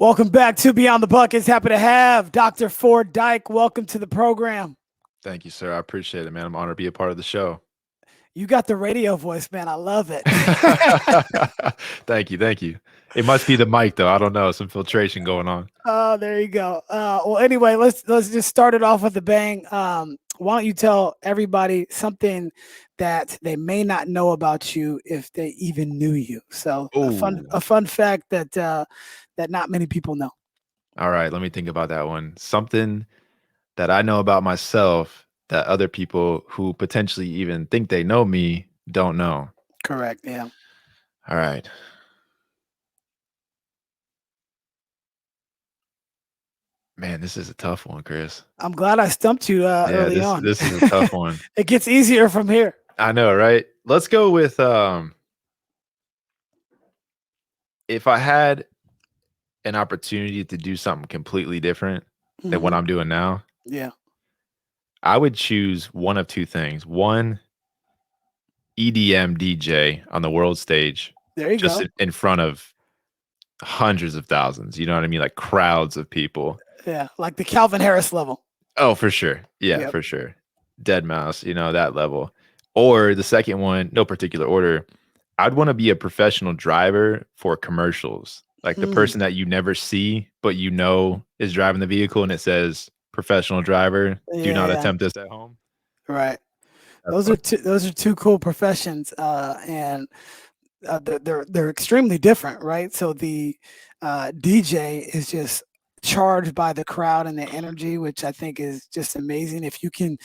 Welcome back to Beyond the Buckets. Happy to have Dr. Ford Dyke. Welcome to the program. Thank you, sir. I appreciate it, man. I'm honored to be a part of the show. You got the radio voice, man. I love it. Thank you. Thank you. It must be the mic, though. I don't know. Some filtration going on. Oh, there you go. Well, anyway, let's just start it off with a bang. Why don't you tell everybody something that they may not know about you if they even knew you? So a fun fact that that not many people know. All right, let me think about that one. Something that I know about myself that other people who potentially even think they know me don't know. Correct. Yeah. All right. Man, this is a tough one, Chris. I'm glad I stumped you early on. This is a tough one. It gets easier from here. I know, right? Let's go with if I had an opportunity to do something completely different than what I'm doing now. Yeah. I would choose one of two things. One, EDM DJ on the world stage. There you just go. in front of hundreds of thousands. You know what I mean? Like crowds of people. Yeah, like the Calvin Harris level. Oh, for sure. Yeah, for sure. Dead Mouse, that level. Or the second one, no particular order, I'd want to be a professional driver for commercials. Like the person that you never see, but is driving the vehicle and it says professional driver. Do not attempt this at home. Right. Those are two cool professions, and they're extremely different, right? So the DJ is just charged by the crowd and the energy, which I think is just amazing. If you can,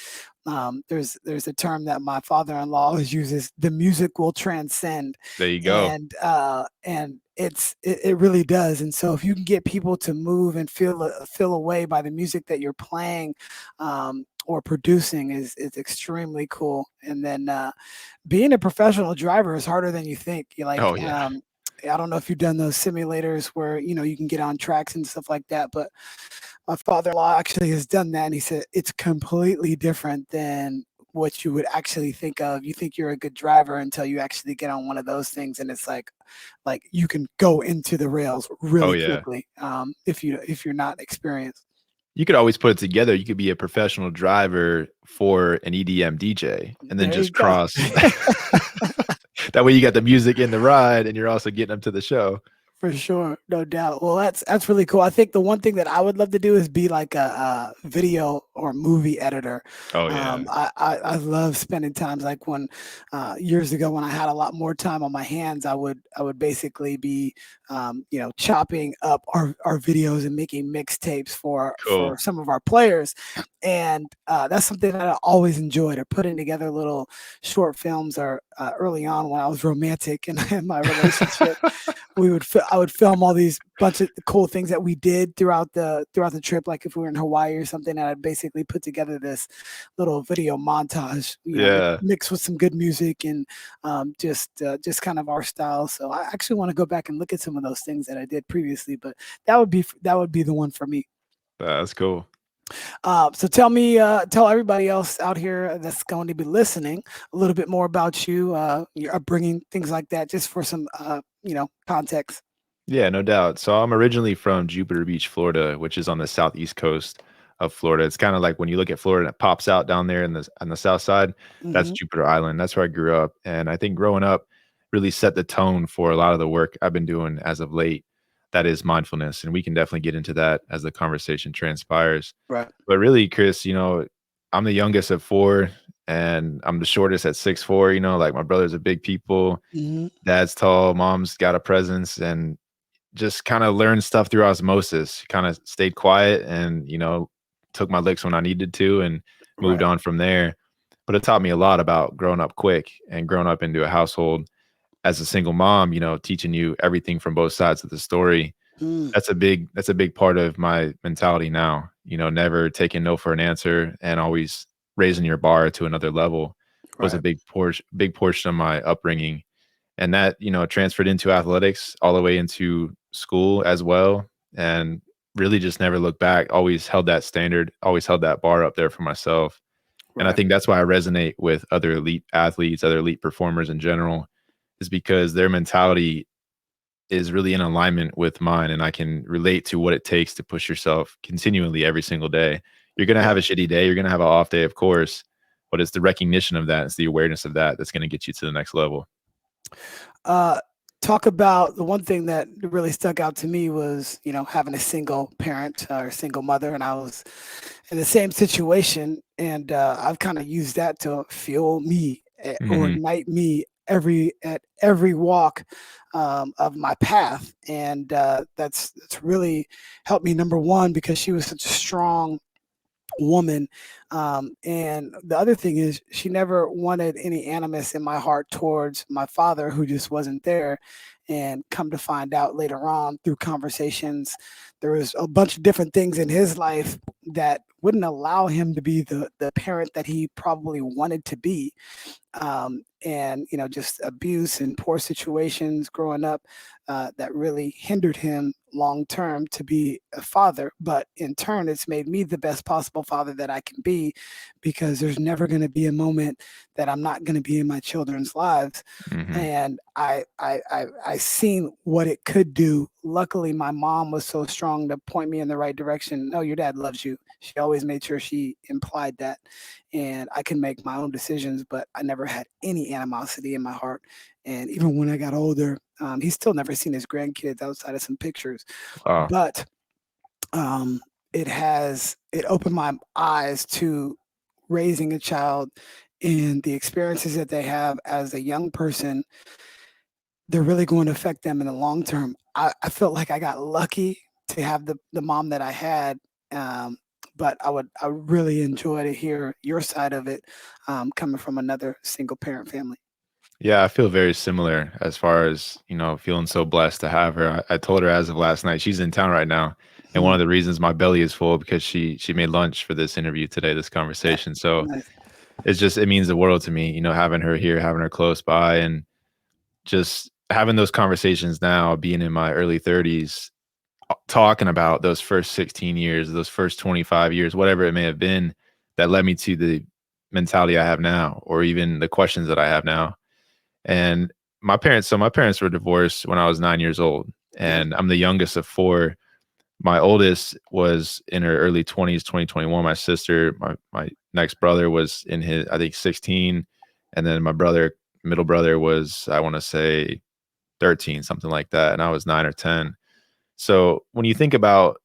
there's a term that my father-in-law always uses: the music will transcend. There you go. And it really does. And so if you can get people to move and feel away by the music that you're playing or producing is extremely cool. And then being a professional driver is harder than you think. You're like, I don't know if you've done those simulators where, you can get on tracks and stuff like that, but my father-in-law actually has done that. And he said, it's completely different than what you would actually think of. You think you're a good driver until you actually get on one of those things. And it's like you can go into the rails really quickly if you're not experienced. You could always put it together. You could be a professional driver for an EDM DJ and then just cross. That way you got the music in the ride and you're also getting them to the show. For sure, no doubt. Well, that's really cool. I think the one thing that I would love to do is be like a video or movie editor. Oh yeah. I love spending times like when years ago when I had a lot more time on my hands, I would basically be chopping up our videos and making mixtapes for some of our players. And that's something that I always enjoyed, or putting together little short films. Or early on when I was romantic in my relationship, I would film all these bunch of cool things that we did throughout the trip. Like if we were in Hawaii or something, and I'd basically put together this little video montage, mixed with some good music and just kind of our style. So I actually want to go back and look at some of those things that I did previously, but that would be the one for me. That's cool. So tell everybody else out here that's going to be listening a little bit more about you, your upbringing, things like that, just for some context. Yeah, no doubt. So I'm originally from Jupiter Beach, Florida, which is on the southeast coast of Florida. It's kind of like when you look at Florida and it pops out down there on the south side. That's Jupiter Island. That's where I grew up. And I think growing up really set the tone for a lot of the work I've been doing as of late. That is mindfulness. And we can definitely get into that as the conversation transpires. Right. But really, Chris, I'm the youngest of four and I'm the shortest at 6'4", like my brothers are big people. Dad's tall, mom's got a presence, and just kind of learned stuff through osmosis, kind of stayed quiet and, took my licks when I needed to and moved on from there. But it taught me a lot about growing up quick and growing up into a household as a single mom, teaching you everything from both sides of the story. That's a big part of my mentality now, never taking no for an answer and always raising your bar to another level was a big portion of my upbringing. And that, transferred into athletics all the way into school as well. And really just never looked back, always held that standard, always held that bar up there for myself. And I think that's why I resonate with other elite athletes, other elite performers in general, is because their mentality is really in alignment with mine, and I can relate to what it takes to push yourself continually every single day. You're gonna have Yeah. a shitty day, you're gonna have an off day, of course, but it's the recognition of that, it's the awareness of that that's gonna get you to the next level. Uh, Talk about the one thing that really stuck out to me was, having a single parent or single mother, and I was in the same situation, and I've kind of used that to fuel me or Mhm. ignite me at every walk of my path, and that's really helped me. Number one, because she was such a strong woman. And the other thing is, she never wanted any animus in my heart towards my father, who just wasn't there. And come to find out later on through conversations, there was a bunch of different things in his life that wouldn't allow him to be the parent that he probably wanted to be. And just abuse and poor situations growing up that really hindered him long term to be a father. But in turn, it's made me the best possible father that I can be, because there's never going to be a moment that I'm not going to be in my children's lives. Mhm. And I seen what it could do. Luckily, my mom was so strong to point me in the right direction. No, your dad loves you. She always made sure she implied that, and I can make my own decisions. But I never had any animosity in my heart. And even when I got older, he's still never seen his grandkids outside of some pictures. Wow. But um, it opened my eyes to raising a child and the experiences that they have as a young person. They're really going to affect them in the long term. I felt like I got lucky to have the mom that I had. Um, but I would really enjoy to hear your side of it, coming from another single parent family. Yeah, I feel very similar as far as, feeling so blessed to have her. I told her as of last night, she's in town right now. And one Hmm. of the reasons my belly is full because she made lunch for this interview today, this That, conversation. So nice. it means the world to me, having her here, having her close by, and just having those conversations now, being in my early 30s, talking about those first 16 years, those first 25 years, whatever it may have been that led me to the mentality I have now, or even the questions that I have now. And my parents were divorced when I was 9 years old, Yeah. and I'm the youngest of four. My oldest was in her early 20s, 2021. My sister, my next brother was in his, I think, 16. And then my middle brother was, I want to say 13, something like that. And I was 9 or 10. So when you think about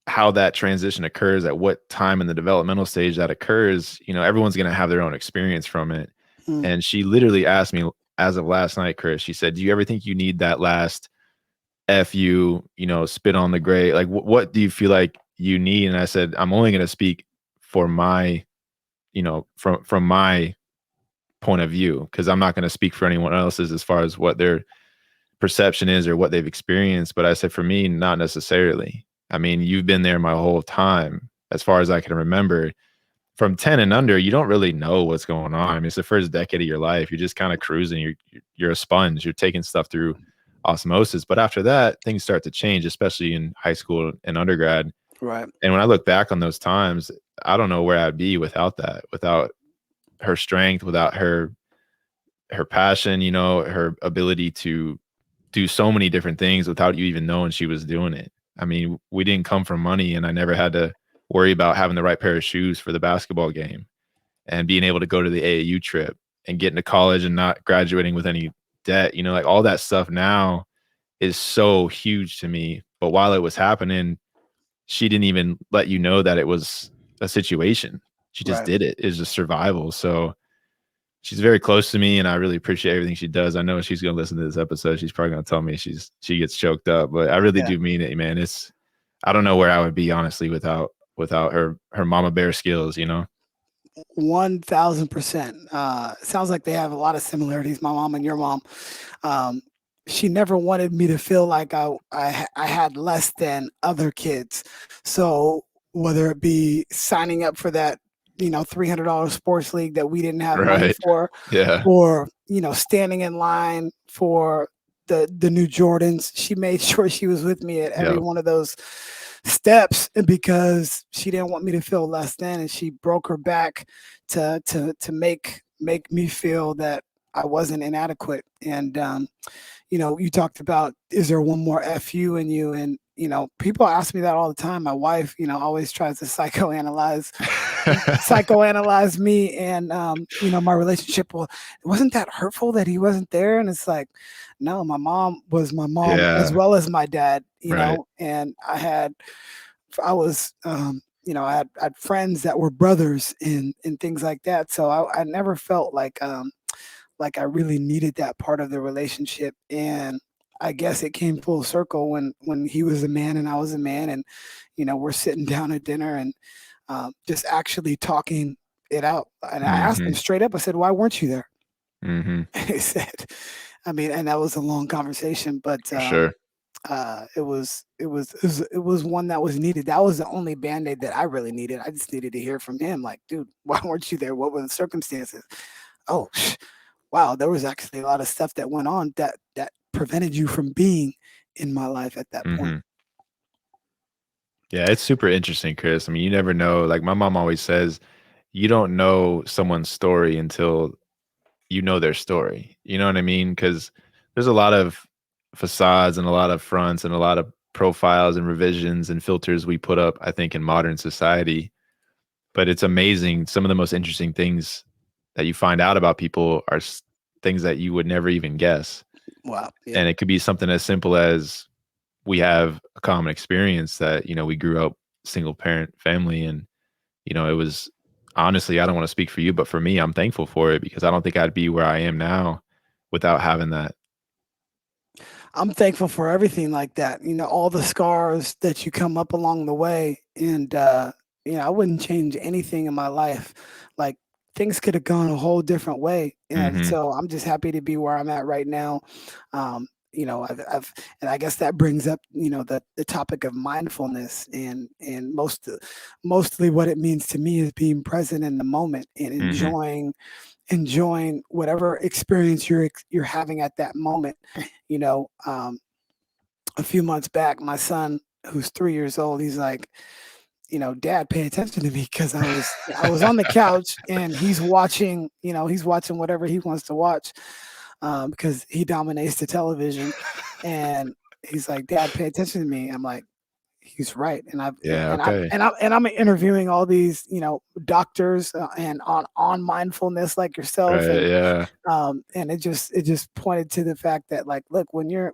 how that transition occurs, at what time in the developmental stage that occurs, everyone's going to have their own experience from it. Mm. And she literally asked me as of last night, Chris, she said, "Do you ever think you need that last F you, spit on the grave? Like, what do you feel like you need?" And I said, "I'm only going to speak for my, from my point of view, because I'm not going to speak for anyone else's as far as what their perception is or what they've experienced." But I said, for me, not necessarily. I mean, you've been there my whole time, as far as I can remember. From 10 and under, you don't really know what's going on. I mean, it's the first decade of your life. You're just kind of cruising. You're a sponge. You're taking stuff through osmosis. But after that, things start to change, especially in high school and undergrad. Right. And when I look back on those times, I don't know where I'd be without that, without her strength, without her passion, her ability to do so many different things without you even knowing she was doing it. I mean, we didn't come from money, and I never had to worry about having the right pair of shoes for the basketball game, and being able to go to the AAU trip and get into college and not graduating with any debt. Like all that stuff now is so huge to me. But while it was happening, she didn't even let you know that it was a situation. She just Right. did it. It's just survival. So she's very close to me, and I really appreciate everything she does. I know she's gonna listen to this episode. She's probably gonna tell me she gets choked up, but I really Yeah. do mean it, man. I don't know where I would be honestly without her mama bear skills. 1000%. Sounds like they have a lot of similarities, my mom and your mom. Um, she never wanted me to feel like I had less than other kids. So whether it be signing up for that, $300 sports league that we didn't have money Right. for, Yeah. or standing in line for the new Jordans, she made sure she was with me at every Yep. one of those steps, because she didn't want me to feel less than, and she broke her back to make me feel that I wasn't inadequate. And you talked about, is there one more FU in you? And, people ask me that all the time. My wife, always tries to psychoanalyze me and, my relationship. Well, wasn't that hurtful that he wasn't there? And it's like, no, my mom was my mom as Yeah. well as my dad, Right. and I was, I had friends that were brothers and things like that. So I never felt like I really needed that part of the relationship. And I guess it came full circle when he was a man and I was a man, and we're sitting down at dinner and just actually talking it out. And I asked him Mhm. straight up. I said, "Why weren't you there?" Mhm. And he said, I mean, and that was a long conversation, but For sure. it was one that was needed. That was the only band-aid that I really needed. I just needed to hear from him, like, dude, why weren't you there? What were the circumstances? Oh, wow, there was actually a lot of stuff that went on that prevented you from being in my life at that point. Mhm. Yeah, it's super interesting, Chris. I mean, you never know. Like my mom always says, you don't know someone's story until you know their story. You know what I mean? Because there's a lot of facades and a lot of fronts and a lot of profiles and revisions and filters we put up, I think, in modern society. But it's amazing. Some of the most interesting things that you find out about people are things that you would never even guess. Wow. Yeah. And it could be something as simple as we have a common experience that, we grew up single parent family. And, it was honestly, I don't want to speak for you, but for me, I'm thankful for it because I don't think I'd be where I am now without having that. I'm thankful for everything like that. All the scars that you come up along the way, and I wouldn't change anything in my life. Like, things could have gone a whole different way, and Hmm. so I'm just happy to be where I'm at right now. And I guess that brings up the topic of mindfulness, and mostly what it means to me is being present in the moment and Hmm. enjoying whatever experience you're having at that moment. You know, um, a few months back, my son, who's 3 years old, he's like, Dad, pay attention to me, because I was on the couch and he's watching whatever he wants to watch, because he dominates the television, and he's like, Dad, pay attention to me. I'm like, he's right. And I've Yeah. and I Okay. and I'm interviewing all these doctors, and on mindfulness like yourself, Right. Yeah. and it just pointed to the fact that, like, look, when you're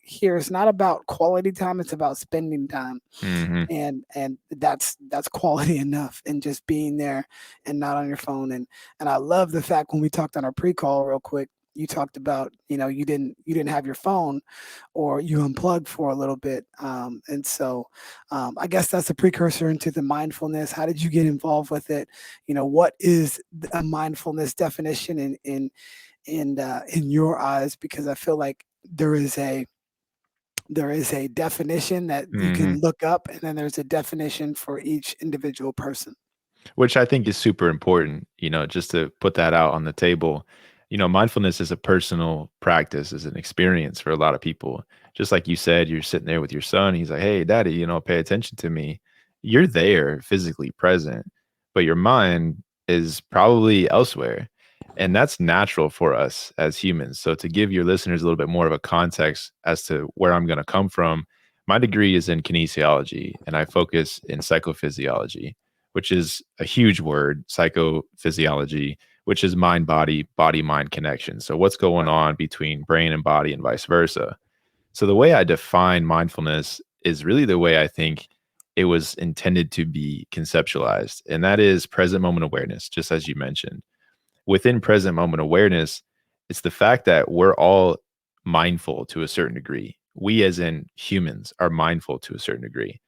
here, it's not about quality time, it's about spending time, Hmm. and that's quality enough, and just being there and not on your phone. And I love the fact, when we talked on our pre-call real quick, you talked about, you didn't have your phone, or you unplugged for a little bit, and so I guess that's a precursor into the mindfulness. How did you get involved with it? What is a mindfulness definition in your eyes? Because I feel like there is a definition that you Hmm. can look up, and then there's a definition for each individual person. Which I think is super important, just to put that out on the table. Mindfulness is a personal practice, is an experience for a lot of people. Just like you said, you're sitting there with your son. He's like, hey, daddy, pay attention to me. You're there physically present, but your mind is probably elsewhere. And that's natural for us as humans. So, to give your listeners a little bit more of a context as to where I'm going to come from, my degree is in kinesiology and I focus in psychophysiology, which is a huge word, psychophysiology, which is mind body, body mind connection. So, what's going Right. on between brain and body and vice versa? So, the way I define mindfulness is really the way I think it was intended to be conceptualized, and that is present moment awareness, just as you mentioned. Within present moment awareness, it's the fact that we're all mindful to a certain degree. We, as in humans, are mindful to a certain degree.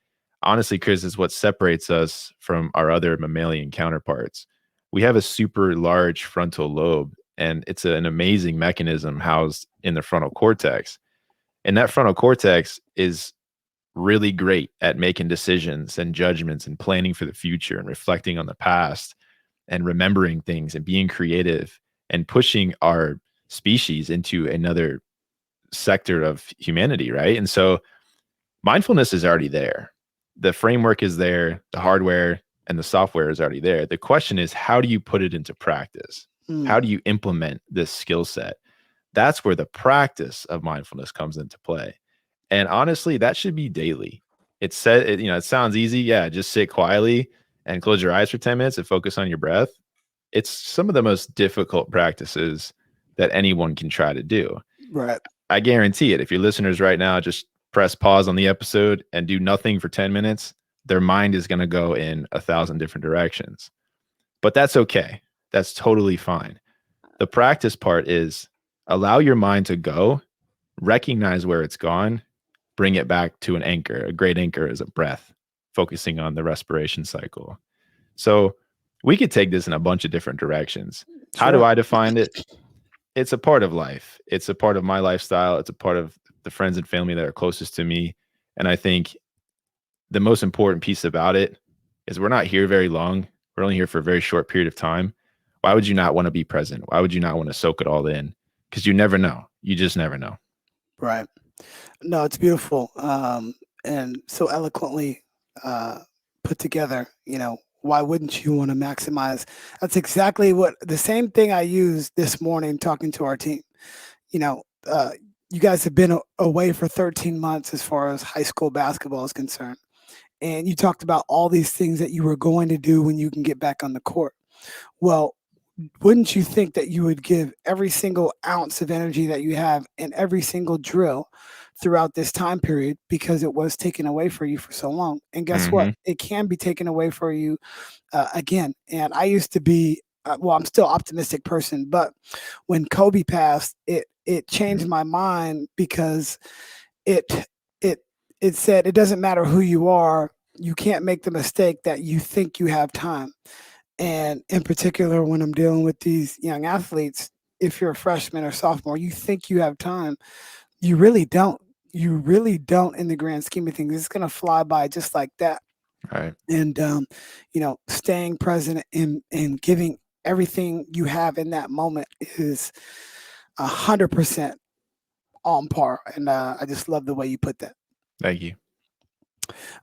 Honestly, Chris, is what separates us from our other mammalian counterparts. We have a super large frontal lobe, and it's an amazing mechanism housed in the frontal cortex. And that frontal cortex is really great at making decisions and judgments and planning for the future and reflecting on the past and remembering things and being creative and pushing our species into another sector of humanity, right? And so mindfulness is already there. The framework is there, the hardware and the software is already there. The question is, how do you put it into practice? Mm. How do you implement this skill set? That's where the practice of mindfulness comes into play. And honestly, that should be daily. It sounds easy. Yeah, just sit quietly and close your eyes for 10 minutes and focus on your breath. It's some of the most difficult practices that anyone can try to do. Right. I guarantee it. If your listeners right now just press pause on the episode and do nothing for 10 minutes, their mind is going to go in 1,000 different directions. But that's okay. That's totally fine. The practice part is allow your mind to go, recognize where it's gone, bring it back to an anchor. A great anchor is a breath, focusing on the respiration cycle. So we could take this in a bunch of different directions. How do Sure. I define it? It's a part of life. It's a part of my lifestyle. It's a part of the friends and family that are closest to me. And I think the most important piece about it is we're not here very long. We're only here for a very short period of time. Why would you not want to be present? Why would you not want to soak it all in? Because you never know. You just never know. Right. No, it's beautiful, and so eloquently uh, put together. Why wouldn't you want to maximize? That's exactly what the same thing I used this morning talking to our team. You know, uh, you guys have been away for 13 months as far as high school basketball is concerned, and you talked about all these things that you were going to do when you can get back on the court. Well, wouldn't you think that you would give every single ounce of energy that you have in every single drill throughout this time period because it was taken away for you for so long? And guess what? Mm-hmm. It can be taken away for you again. And I used to be, well, I'm still an optimistic person, but when Kobe passed, it changed my mind because it it it said it doesn't matter who you are, you can't make the mistake that you think you have time. And in particular, when I'm dealing with these young athletes, if you're a freshman or sophomore, you think you have time. You really don't. You really don't in the grand scheme of things. It's going to fly by just like that. Right. And, staying present and giving everything you have in that moment is 100% on par. And I just love the way you put that. Thank you.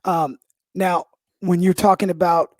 Um, now, when you're talking about,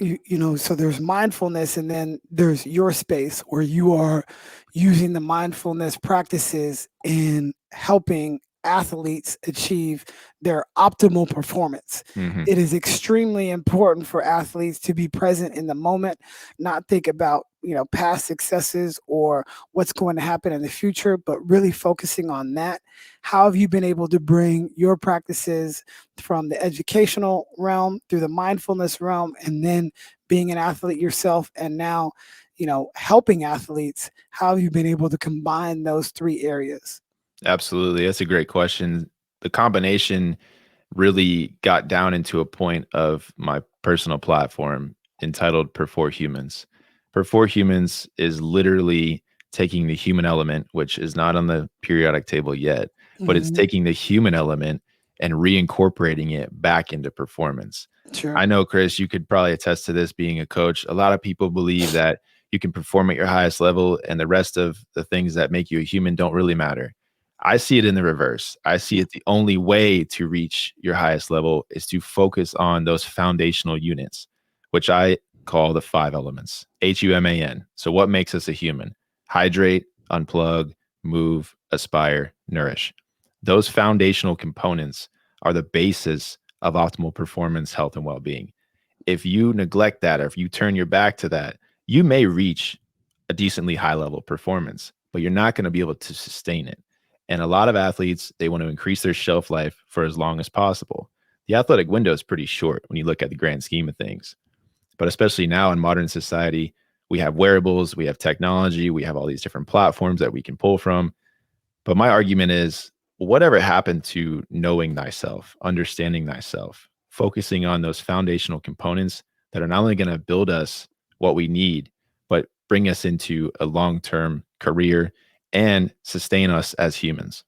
so there's mindfulness and then there's your space where you are using the mindfulness practices in helping athletes achieve their optimal performance. Mm-hmm. It is extremely important for athletes to be present in the moment, not think about, past successes or what's going to happen in the future, but really focusing on that. How have you been able to bring your practices from the educational realm through the mindfulness realm and then being an athlete yourself and now helping athletes? How have you been able to combine those three areas? Absolutely. That's a great question. The combination really got down into a point of my personal platform entitled Per For Humans. Per For Humans is literally taking the human element, which is not on the periodic table yet, but it's Mhm. taking the human element and reincorporating it back into performance. Sure. I know, Chris, you could probably attest to this being a coach. A lot of people believe that you can perform at your highest level and the rest of the things that make you a human don't really matter. I see it in the reverse. I see it the only way to reach your highest level is to focus on those foundational units, which I call the 5 elements, HUMAN. So, what makes us a human? Hydrate, unplug, move, aspire, nourish. Those foundational components are the basis of optimal performance, health, and well being. If you neglect that, or if you turn your back to that, you may reach a decently high level performance, but you're not going to be able to sustain it. And a lot of athletes, they want to increase their shelf life for as long as possible. The athletic window is pretty short when you look at the grand scheme of things. But especially now in modern society, we have wearables, we have technology, we have all these different platforms that we can pull from. But my argument is whatever happened to knowing thyself, understanding thyself, focusing on those foundational components that are not only going to build us what we need, but bring us into a long term career and sustain us as humans.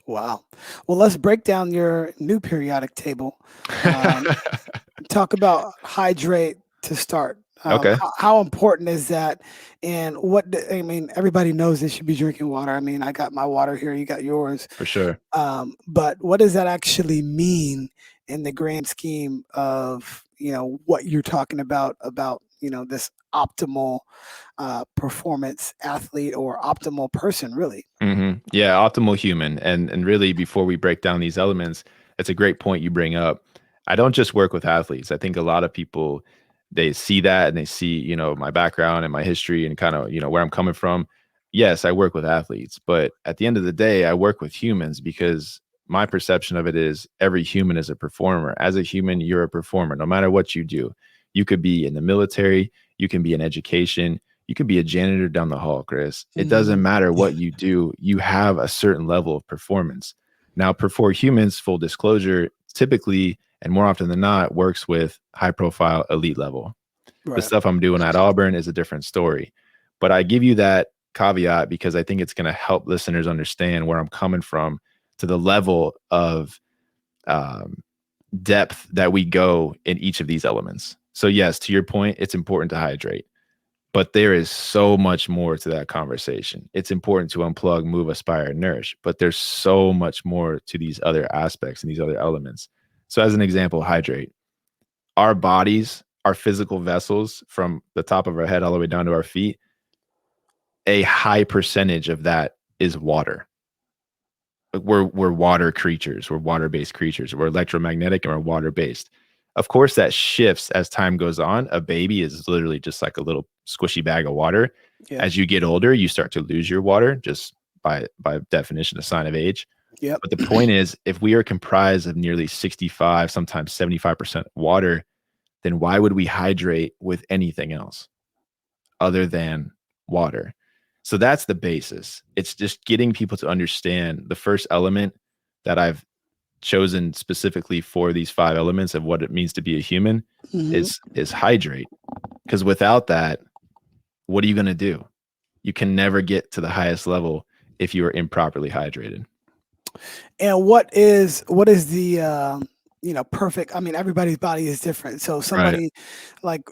Wow. Well, let's break down your new periodic table. Um, Talk about hydrate to start. Okay, How important is that? And I mean, everybody knows they should be drinking water. I mean, I got my water here, you got yours. for sure. But what does that actually mean in the grand scheme of, what you're talking about, this optimal performance athlete or optimal person, really. Yeah, optimal human. And really, before we break down these elements, it's a great point you bring up. I don't just work with athletes. I think a lot of people, they see that and they see, my background and my history and kind of, where I'm coming from. Yes, I work with athletes, but at the end of the day, I work with humans because my perception of it is every human is a performer. As a human, you're a performer, no matter what you do. You could be in the military, you can be in education, you could be a janitor down the hall, Chris. It doesn't Hmm. matter what you do. You have a certain level of performance. Now, for humans, full disclosure, typically and more often than not, works with high profile elite level. The Right. stuff I'm doing at Auburn is a different story. But I give you that caveat because I think it's going to help listeners understand where I'm coming from to the level of um, depth that we go in each of these elements. So, yes, to your point, it's important to hydrate. But there is so much more to that conversation. It's important to unplug, move, aspire, and nourish. But there's so much more to these other aspects and these other elements. So, as an example, hydrate. Our bodies, our physical vessels from the top of our head all the way down to our feet, a high percentage of that is water. We're water creatures. We're water-based creatures. We're electromagnetic and we're water-based. Of course, that shifts as time goes on. A baby is literally just like a little squishy bag of water. Yep. As you get older, you start to lose your water, just by definition, a sign of age. Yep. But the point is, if we are comprised of nearly 65, sometimes 75% water, then why would we hydrate with anything else other than water? So that's the basis. It's just getting people to understand the first element that I've chosen specifically for these 5 elements of what it means to be a human Hmm. is hydrate. Because without that, what are you going to do? You can never get to the highest level if you are improperly hydrated. And what is the perfect? I mean, everybody's body is different. So Right. somebody like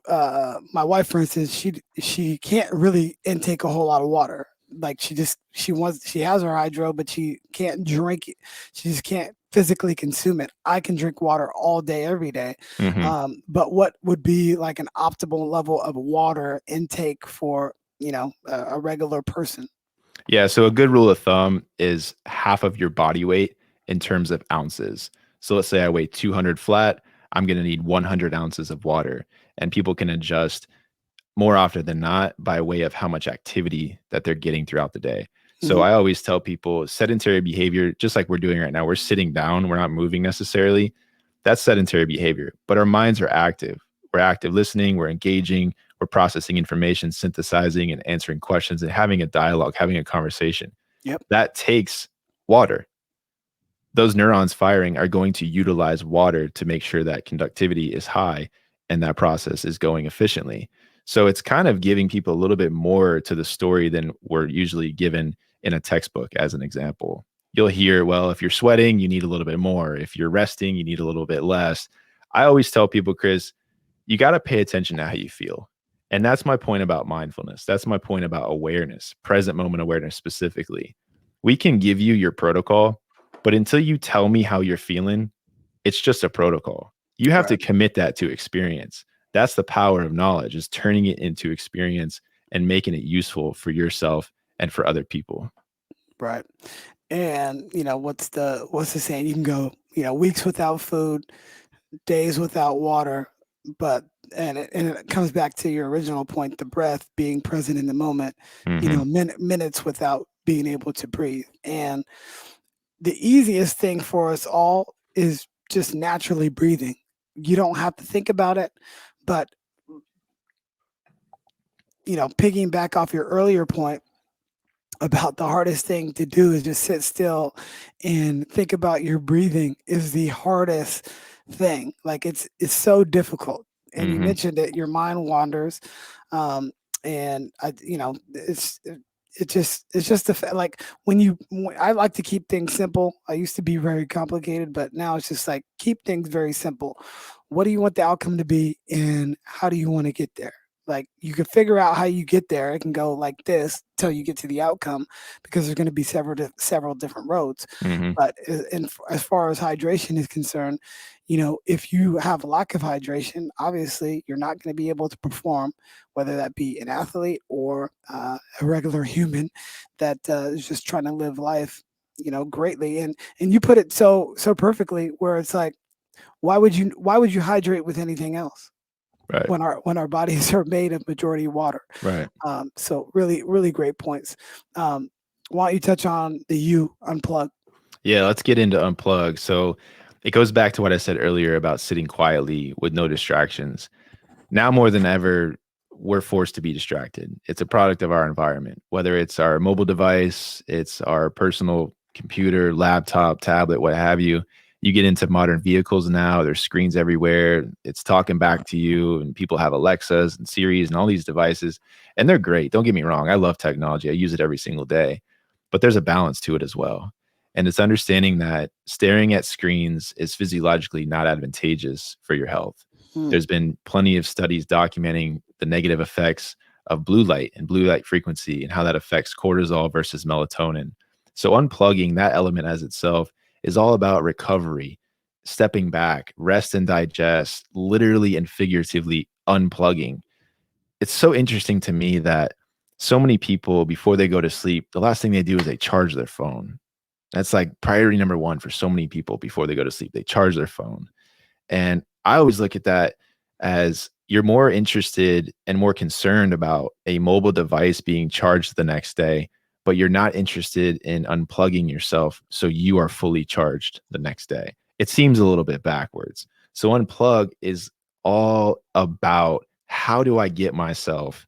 my wife, for instance, she can't really intake a whole lot of water. Like she has her hydro, but she can't drink it. She just can't physically consume it. I can drink water all day, every day. Hmm. But what would be like an optimal level of water intake for a regular person? Yeah. So a good rule of thumb is half of your body weight in terms of ounces. So let's say I weigh 200 flat. I'm going to need 100 ounces of water. And people can adjust more often than not by way of how much activity that they're getting throughout the day. So Hmm. I always tell people sedentary behavior, just like we're doing right now, we're sitting down, we're not moving necessarily. That's sedentary behavior, but our minds are active. We're active listening, we're engaging, we're processing information, synthesizing and answering questions and having a dialogue, having a conversation. Yep. That takes water. Those neurons firing are going to utilize water to make sure that conductivity is high and that process is going efficiently. So it's kind of giving people a little bit more to the story than we're usually given in a textbook, as an example. You'll hear, well, if you're sweating, you need a little bit more. If you're resting, you need a little bit less. I always tell people, Chris, you got to pay attention to how you feel. And that's my point about mindfulness. That's my point about awareness, present moment awareness specifically. We can give you your protocol, but until you tell me how you're feeling, it's just a protocol. You have to Right. commit that to experience. That's the power of knowledge, is turning it into experience and making it useful for yourself and for other people. Right. And what's the saying? You can go, weeks without food, days without water, but and it comes back to your original point, the breath, being present in the moment, Hmm. minutes without being able to breathe. And the easiest thing for us all is just naturally breathing. You don't have to think about it, but picking back off your earlier point about the hardest thing to do is just sit still and think about your breathing is the hardest thing. Like it's so difficult. And you Hmm. mentioned that your mind wanders, um, and it's just like I like to keep things simple. I used to be very complicated, but now it's just like keep things very simple. What do you want the outcome to be, and how do you want to get there? Like you can figure out how you get there. It can go like this till you get to the outcome, because there's going to be several different roads. Mhm. But as far as hydration is concerned, if you have a lack of hydration, obviously you're not going to be able to perform, whether that be an athlete or a regular human that is just trying to live life, greatly. And you put it so perfectly, where it's like, why would you hydrate with anything else Right. when our bodies are made of majority water? Right. So really, really great points. Why don't you touch on the unplug? Yeah, let's get into unplug. So it goes back to what I said earlier about sitting quietly with no distractions. Now more than ever, we're forced to be distracted. It's a product of our environment, whether it's our mobile device, it's our personal computer, laptop, tablet, what have you. You get into modern vehicles now, there's screens everywhere. It's talking back to you, and people have Alexas and Siris and all these devices, and they're great. Don't get me wrong. I love technology. I use it every single day, but there's a balance to it as well. And it's understanding that staring at screens is physiologically not advantageous for your health. Hmm. There's been plenty of studies documenting the negative effects of blue light and blue light frequency and how that affects cortisol versus melatonin. So, unplugging that element as itself is all about recovery, stepping back, rest and digest, literally and figuratively unplugging. It's so interesting to me that so many people, before they go to sleep, the last thing they do is they charge their phone. That's like priority number one for so many people before they go to sleep. They charge their phone. And I always look at that as you're more interested and more concerned about a mobile device being charged the next day, but you're not interested in unplugging yourself so you are fully charged the next day. It seems a little bit backwards. So, unplug is all about how do I get myself,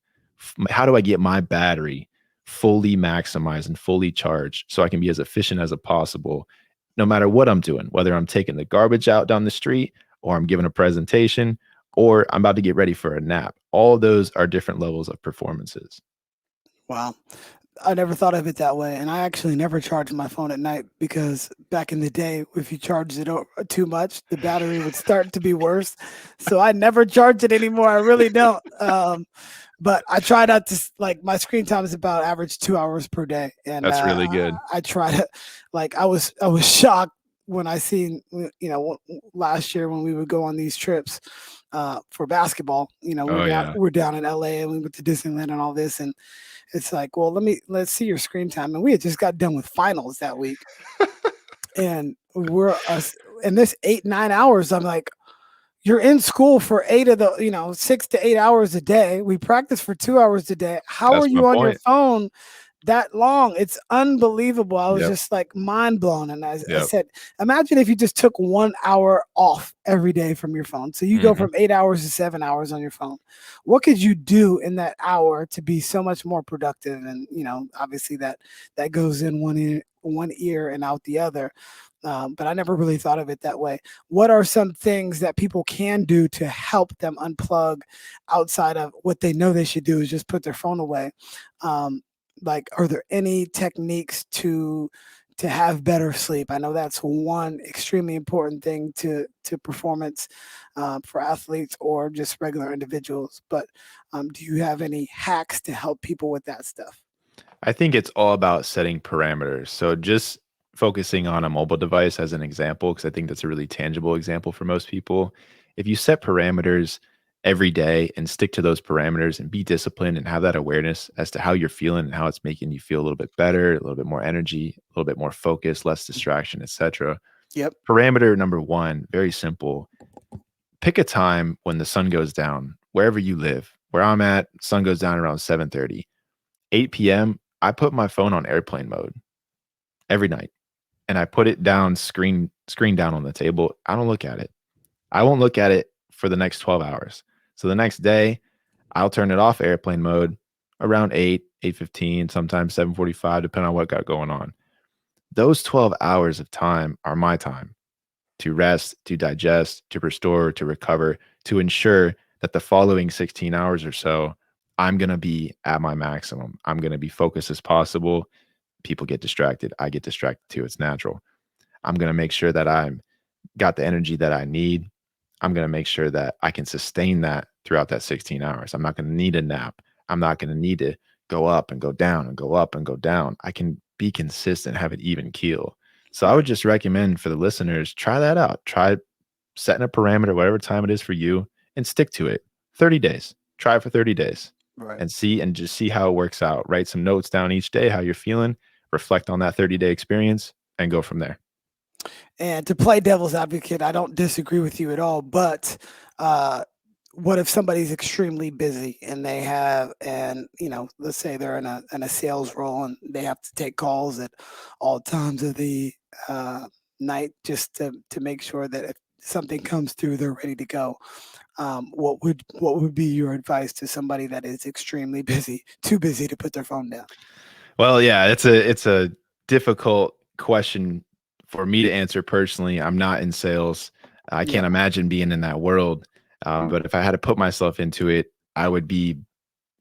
how do I get my battery fully maximized and fully charged so I can be as efficient as possible no matter what I'm doing, whether I'm taking the garbage out down the street or I'm giving a presentation, or I'm about to get ready for a nap. All those are different levels of performances. Wow. I never thought of it that way, and I actually never charged my phone at night, because back in the day, if you charged it too much, the battery would start to be worse. So I never charge it anymore. I really don't. But I try not to, like, my screen time is about average 2 hours per day, and That's really good. I try to, like, I was shocked when I seen, last year when we would go on these trips for basketball. We're Oh, down yeah. we're down in LA, and we went to Disneyland and all this, and it's like, well, let's see your screen time. And we had just got done with finals that week. And we're us in this 8, 9 hours. I'm like, you're in school for 6 to 8 hours a day. We practice for 2 hours a day. How are That's my you on your point. phone that long? It's unbelievable. I was Yep. just like mind blown. And I Yep. said, imagine if you just took 1 hour off every day from your phone. So you go Mhm. from 8 hours to 7 hours on your phone. What could you do in that hour to be so much more productive? And obviously that goes in one ear and out the other. But I never really thought of it that way. What are some things that people can do to help them unplug outside of what they know they should do is just put their phone away? Um, like, are there any techniques to have better sleep? I know that's one extremely important thing to performance, for athletes or just regular individuals. But do you have any hacks to help people with that stuff? I think it's all about setting parameters. So just focusing on a mobile device as an example, because I think that's a really tangible example for most people. If you set parameters every day and stick to those parameters and be disciplined and have that awareness as to how you're feeling and how it's making you feel a little bit better, a little bit more energy, a little bit more focus, less distraction, etc. Yep. Parameter number one, very simple. Pick a time when the sun goes down, wherever you live. Where I'm at, sun goes down around 7:30. 8 p.m., I put my phone on airplane mode every night, and I put it down screen down on the table. I don't look at it. I won't look at it for the next 12 hours. So the next day, I'll turn it off airplane mode around 8, 8:15, sometimes 7:45, depending on what got going on. Those 12 hours of time are my time to rest, to digest, to restore, to recover, to ensure that the following 16 hours or so, I'm going to be at my maximum. I'm going to be focused as possible. People get distracted. I get distracted too. It's natural. I'm going to make sure that I'm got the energy that I need. I'm going to make sure that I can sustain that throughout that 16 hours. I'm not going to need a nap. I'm not going to need to go up and go down and go up and go down. I can be consistent, have an even keel. So I Right. would just recommend for the listeners, try that out. Try setting a parameter, whatever time it is for you, and stick to it. 30 days. Try it for 30 days Right. and just see how it works out. Write some notes down each day, how you're feeling, reflect on that 30-day experience, and go from there. And to play devil's advocate, I don't disagree with you at all. But uh, what if somebody's extremely busy and they have, and let's say they're in a sales role and they have to take calls at all times of the night just to make sure that if something comes through, they're ready to go. What would be your advice to somebody that is extremely busy, too busy to put their phone down? Well, yeah, it's a difficult question for me to answer personally. I'm not in sales. I Yeah. can't imagine being in that world. But if I had to put myself into it, I would be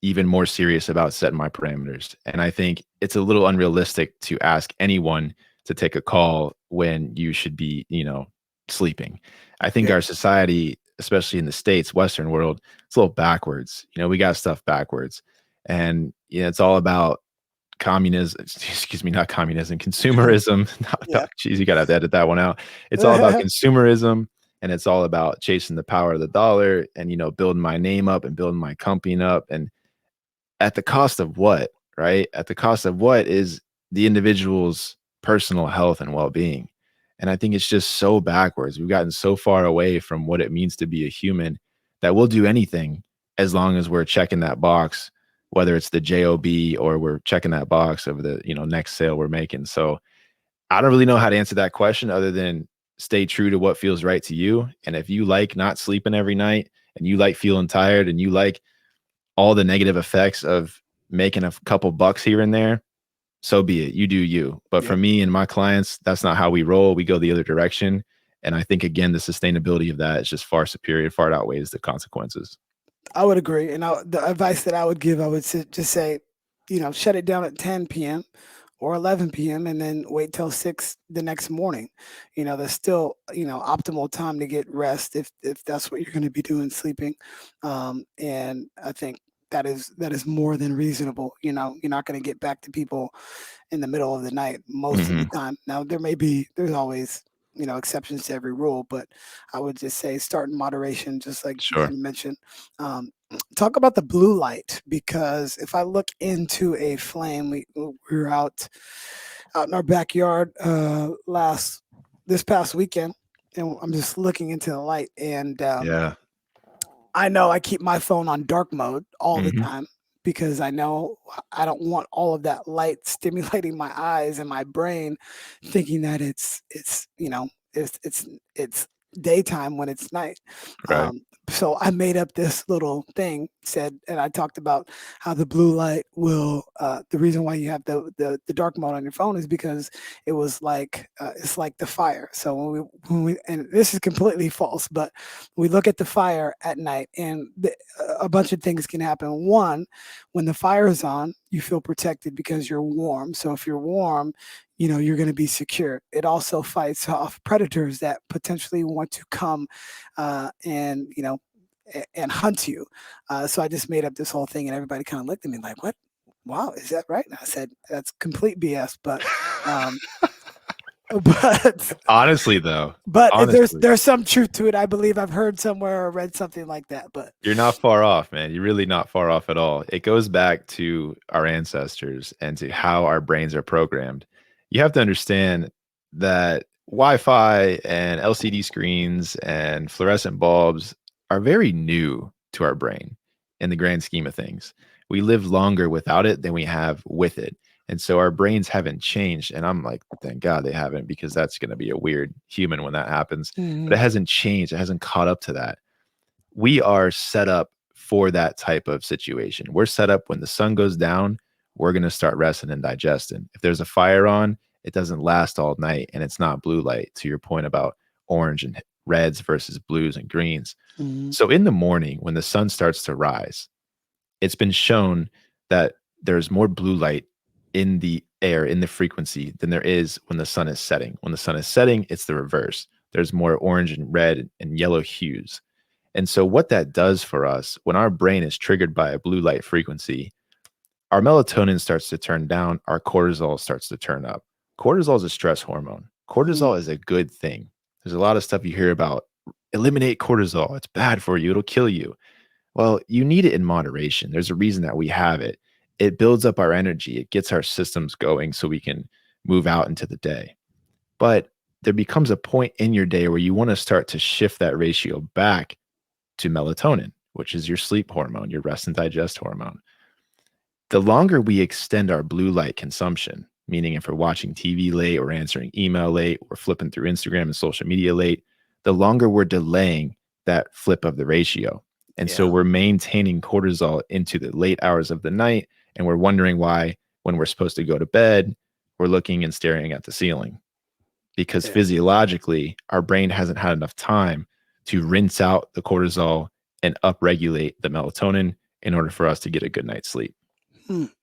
even more serious about setting my parameters. And I think it's a little unrealistic to ask anyone to take a call when you should be, sleeping. I think Yeah. our society, especially in the States, Western world, it's a little backwards. We got stuff backwards. And it's all about communism, excuse me, not communism, consumerism. Yeah. Geez, you got to edit that one out. It's all about consumerism, and it's all about chasing the power of the dollar and, building my name up and building my company up. And at the cost of what, right? At the cost of what is the individual's personal health and well-being. And I think it's just so backwards. We've gotten so far away from what it means to be a human that we'll do anything as long as we're checking that box, whether it's the job or we're checking that box of the next sale we're making. So I don't really know how to answer that question other than stay true to what feels right to you. And if you like not sleeping every night and you like feeling tired and you like all the negative effects of making a couple bucks here and there, so be it. You do you. But Yeah. for me and my clients, that's not how we roll. We go the other direction. And I think, again, the sustainability of that is just far superior, far outweighs the consequences. I would agree. And the advice that I would give, I would just say, shut it down at 10 p.m. or 11 p.m. and then wait till 6 the next morning. There's still, optimal time to get rest if that's what you're going to be doing, sleeping. And I think that is more than reasonable. You're not going to get back to people in the middle of the night most of the Hmm. time. Now there's always exceptions to every rule, but I would just say start in moderation, just like Sure. you mentioned. Um, Talk about the blue light, because if I look into a flame, we were out in our backyard this past weekend, and I'm just looking into the light, and Yeah. I know I keep my phone on dark mode all the Hmm. time because I know I don't want all of that light stimulating my eyes and my brain, thinking that it's daytime when it's night. Right. So I made up this little thing, and I talked about how the blue light the reason why you have the dark mode on your phone is because it's like the fire. So when we, and this is completely false, but we look at the fire at night, and a bunch of things can happen. One, when the fire is on, you feel protected because you're warm. So if you're warm, you're going to be secure. It also fights off predators that potentially want to come and and hunt you. So I just made up this whole thing, and everybody kind of looked at me like, "What? Wow, is that right?" And I said, "That's complete BS." Um, but Honestly, though, but there's honestly, there's some truth to it. I believe I've heard somewhere or read something like that. But you're not far off, man. You're really not far off at all. It goes back to our ancestors and to how our brains are programmed. You have to understand that Wi-Fi and LCD screens and fluorescent bulbs are very new to our brain in the grand scheme of things. We live longer without it than we have with it. And so our brains haven't changed. And I'm like, thank God they haven't, because that's going to be a weird human when that happens. But Mhm. it hasn't changed. It hasn't caught up to that. We are set up for that type of situation. We're set up when the sun goes down, we're going to start resting and digesting. If there's a fire on, it doesn't last all night, and it's not blue light, to your point about orange and reds versus blues and greens. Mhm. So in the morning, when the sun starts to rise, it's been shown that there's more blue light in the air, in the frequency, than there is when the sun is setting. When the sun is setting, it's the reverse. there's more orange and red and yellow hues. And so, what that does for us when our brain is triggered by a blue light frequency, our melatonin starts to turn down, our cortisol starts to turn up. Cortisol is a stress hormone. Mm, Cortisol is a good thing. There's a lot of stuff you hear about eliminate cortisol. It's bad for you, it'll kill you. Well, you need it in moderation. There's a reason that we have it. It builds up our energy, it gets our systems going so we can move out into the day. But there becomes a point in your day where you want to start to shift that ratio back to melatonin, which is your sleep hormone, your rest and digest hormone. The longer we extend our blue light consumption, meaning if we're watching TV late or answering email late or flipping through Instagram and social media late, the longer we're delaying that flip of the ratio. And so yeah, we're maintaining cortisol into the late hours of the night. And we're wondering why, when we're supposed to go to bed, we're looking and staring at the ceiling because yeah. physiologically, our brain hasn't had enough time to rinse out the cortisol and upregulate the melatonin in order for us to get a good night's sleep.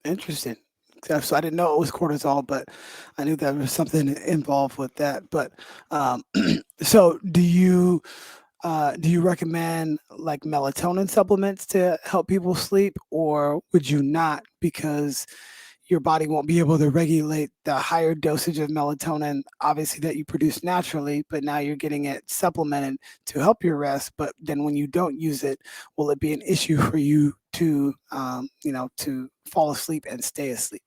Interesting. So I didn't know it was cortisol, but I knew there was something involved with that. But um, so do you recommend like melatonin supplements to help people sleep, or would you not because your body won't be able to regulate the higher dosage of melatonin, obviously that you produce naturally, but now you're getting it supplemented to help your rest. But then when you don't use it, will it be an issue for you to, to fall asleep and stay asleep?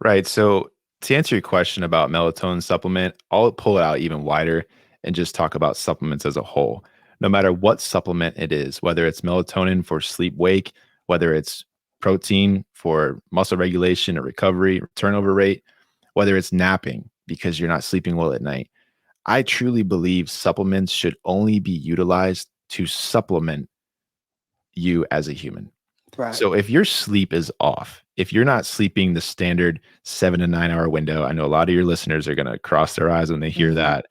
Right. So to answer your question about melatonin supplement, I'll pull it out even wider and just talk about supplements as a whole. No matter what supplement it is, whether it's melatonin for sleep wake, whether it's protein for muscle regulation or recovery, or turnover rate, whether it's napping because you're not sleeping well at night, I truly believe supplements should only be utilized to supplement you as a human. Right. So if your sleep is off, if you're not sleeping the standard 7 to 9 hour window, I know a lot of your listeners are going to cross their eyes when they hear Hmm. that,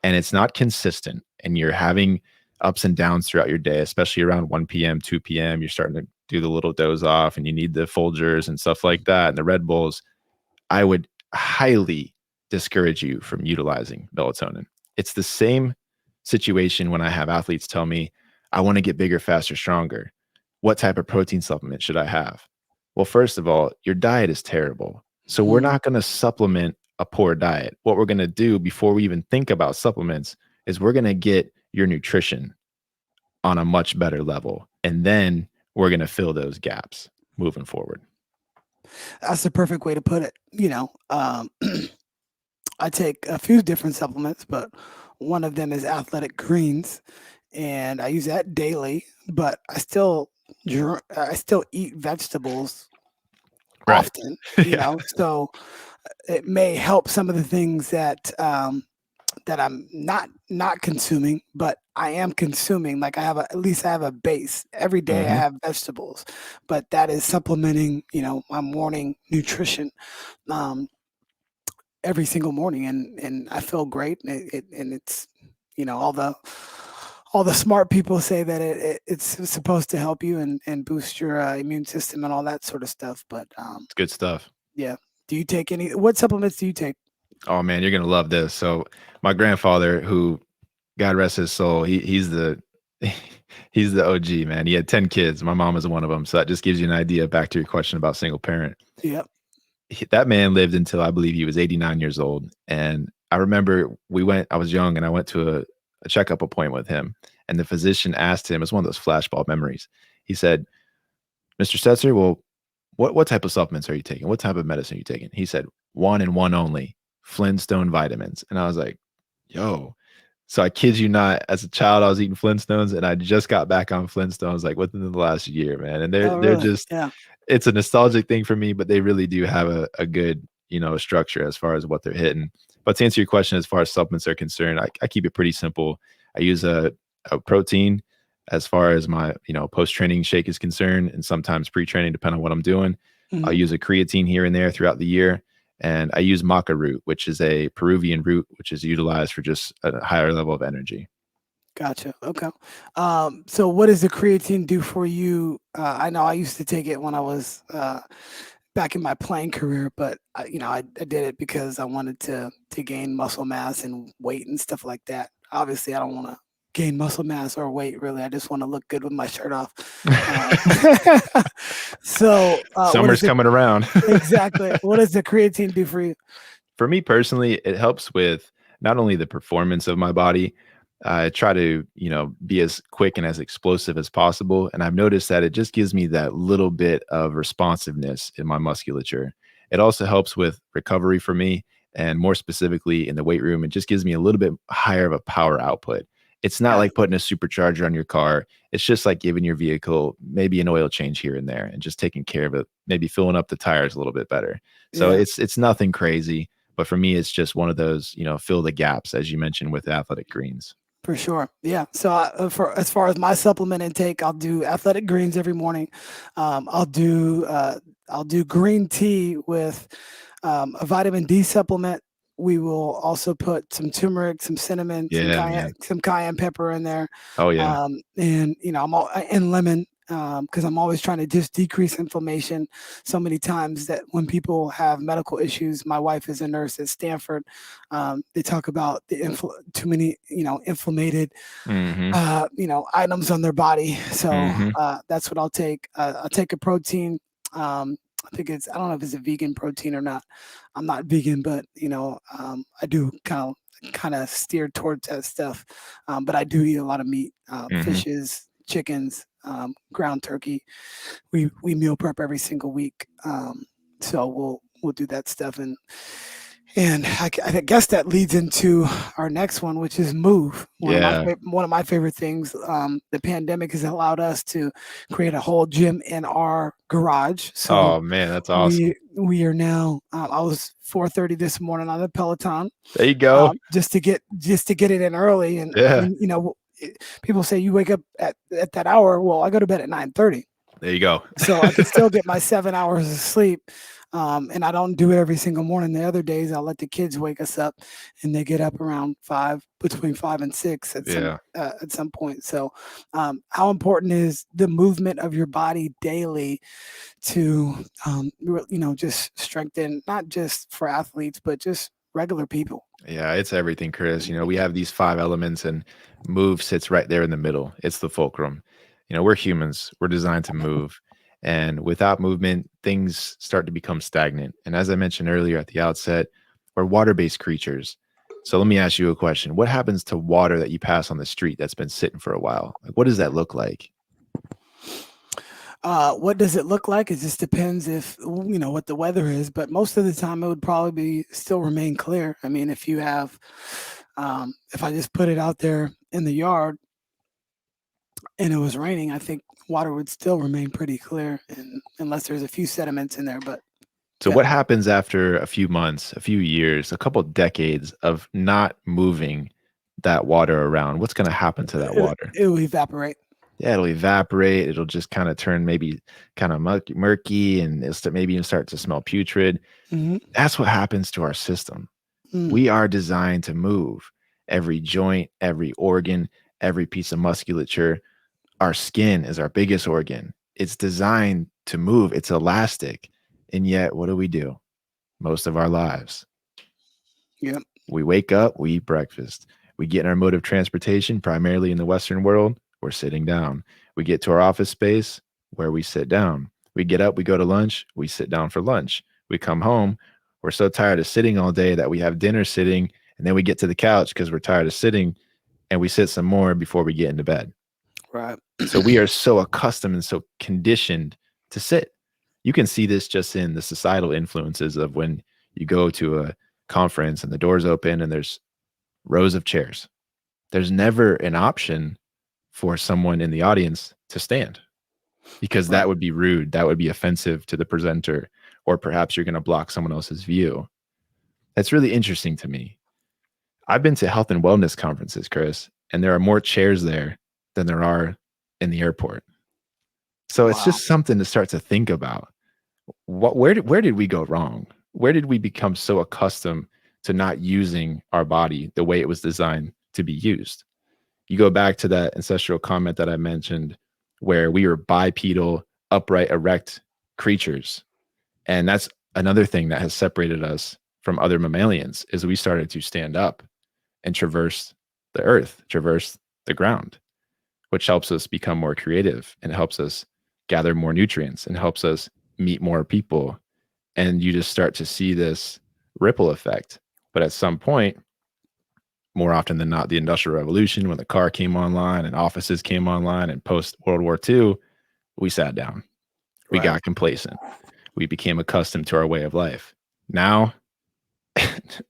and it's not consistent, and you're having ups and downs throughout your day, especially around 1 p.m., 2 p.m., you're starting to do the little doze off and you need the Folgers and stuff like that and the Red Bulls. I would highly discourage you from utilizing melatonin. It's the same situation when I have athletes tell me, I want to get bigger, faster, stronger. What type of protein supplement should I have? Well, first of all, your diet is terrible. So we're Hmm. not going to supplement a poor diet. What we're going to do before we even think about supplements is we're going to get your nutrition on a much better level. And then we're going to fill those gaps moving forward. That's the perfect way to put it. I take a few different supplements, but one of them is athletic greens, and I use that daily. But I still eat vegetables Right. often, Yeah. so it may help some of the things that I'm not consuming, but I am consuming. Like at least I have a base. Every day I Hmm. have vegetables, but that is supplementing, my morning nutrition. Um, every single morning, and I feel great. And it's all the smart people say that it's supposed to help you and boost your immune system and all that sort of stuff. But It's good stuff. yeah, do you take any? What supplements do you take? Oh man, you're gonna love this. So my grandfather, who God rest his soul, he's the he's the OG man. He had 10 kids. My mom was one of them. So that just gives you an idea. Back to your question about single parent. Yep. That man lived until I believe he was 89 years old. And I remember I was young and I went to a checkup appointment with him. And the physician asked him, it's one of those flashbulb memories. He said, Mr. Stetzer, well, what type of supplements are you taking? What type of medicine are you taking? He said, one and one only, Flintstone vitamins. And I was like, yo. So I kid you not, as a child, I was eating Flintstones and I just got back on Flintstones like within the last year, man. And Oh, they're really? just Yeah. it's a nostalgic thing for me, but they really do have a good, structure as far as what they're hitting. But to answer your question, as far as supplements are concerned, I keep it pretty simple. I use a protein as far as my, post-training shake is concerned, and sometimes pre-training, depending on what I'm doing. I'll Hmm. use a creatine here and there throughout the year. And I use maca root, which is a Peruvian root, which is utilized for just a higher level of energy. Gotcha. Okay. So what does the creatine do for you? I know I used to take it when I was back in my playing career, but I did it because I wanted to gain muscle mass and weight and stuff like that. obviously I don't want to gain muscle mass or weight. Really, I just want to look good with my shirt off. Um, so, what is Summer's the coming around. exactly? What does the creatine do for you? For me personally, it helps with not only the performance of my body. I try to, be as quick and as explosive as possible. And I've noticed that it just gives me that little bit of responsiveness in my musculature. It also helps with recovery for me. And more specifically in the weight room, it just gives me a little bit higher of a power output. It's not Yeah, like putting a supercharger on your car. It's just like giving your vehicle maybe an oil change here and there and just taking care of it, maybe filling up the tires a little bit better. So yeah. it's nothing crazy. But for me, it's just one of those, fill the gaps, as you mentioned with athletic greens. For sure. Yeah. So for as far as my supplement intake, I'll do athletic greens every morning. I'll do green tea with a vitamin D supplement. We will also put some turmeric, some cinnamon, Yeah, man. some cayenne pepper in there, Oh, yeah. and and lemon, because I'm always trying to just decrease inflammation. So many times that when people have medical issues, my wife is a nurse at Stanford. They talk about too many, inflamed, Mhm. items on their body. So Mhm. that's what I'll take. I'll take a protein. I think I don't know if it's a vegan protein or not. I'm not vegan, but I do kind of steer towards that stuff. But I do eat a lot of meat, Mhm. fishes, chickens, ground turkey. We meal prep every single week. So we'll do that stuff, and I guess that leads into our next one, which is move. Yeah. One of my favorite things. The pandemic has allowed us to create a whole gym in our garage. So Oh, man, that's awesome. we are now. I was 4:30 this morning on the Peloton, There you go. just to get it in early. And Yeah. people say you wake up at that hour. Well, I go to bed at 9:30, There you go. so I can still get my 7 hours of sleep. And I don't do it every single morning. The other days, I'll let the kids wake us up, and they get up around between 5 and 6 Yeah. at some point. So, how important is the movement of your body daily to, just strengthen, not just for athletes, but just regular people? Yeah, it's everything, Chris. We have these 5 elements and move sits right there in the middle. It's the fulcrum. We're humans. We're designed to move. And without movement, things start to become stagnant. And as I mentioned earlier at the outset, we're water-based creatures. So let me ask you a question. What happens to water that you pass on the street that's been sitting for a while? Like, what does that look like? What does it look like? It just depends if what the weather is, but most of the time it would probably still remain clear. I mean, if I just put it out there in the yard and it was raining, I think water would still remain pretty clear, and unless there's a few sediments in there. But So yeah, what happens after a few months, a few years, a couple decades of not moving that water around? What's going to happen to that water? it will evaporate. Yeah, it'll evaporate. It'll just kind of turn maybe kind of murky and maybe even start to smell putrid. Hmm. That's what happens to our system. Mm, We are designed to move every joint, every organ, every piece of musculature. Our skin is our biggest organ. It's designed to move, it's elastic. And yet, what do? Most of our lives? yeah, We wake up, we eat breakfast. We get in our mode of transportation, primarily in the Western world, we're sitting down. We get to our office space where we sit down. We get up, we go to lunch, we sit down for lunch. We come home, we're so tired of sitting all day that we have dinner sitting, and then we get to the couch because we're tired of sitting, and we sit some more before we get into bed. right. So we are so accustomed and so conditioned to sit. You can see this just in the societal influences of when you go to a conference and the doors open and there's rows of chairs. There's never an option for someone in the audience to stand because that Right. would be rude. That would be offensive to the presenter, or perhaps you're going to block someone else's view. That's really interesting to me. I've been to health and wellness conferences, Chris, and there are more chairs there than there are in the airport. So it's Wow. just something to start to think about. Where did we go wrong? Where did we become so accustomed to not using our body the way it was designed to be used? You go back to that ancestral comment that I mentioned, where we were bipedal, upright, erect creatures, and that's another thing that has separated us from other mammalians is we started to stand up and traverse the earth, traverse the ground, which helps us become more creative and helps us gather more nutrients and helps us meet more people. And you just start to see this ripple effect. But at some point, more often than not, the Industrial Revolution, when the car came online and offices came online and post World War II, we sat down. We Right. got complacent. We became accustomed to our way of life. Now,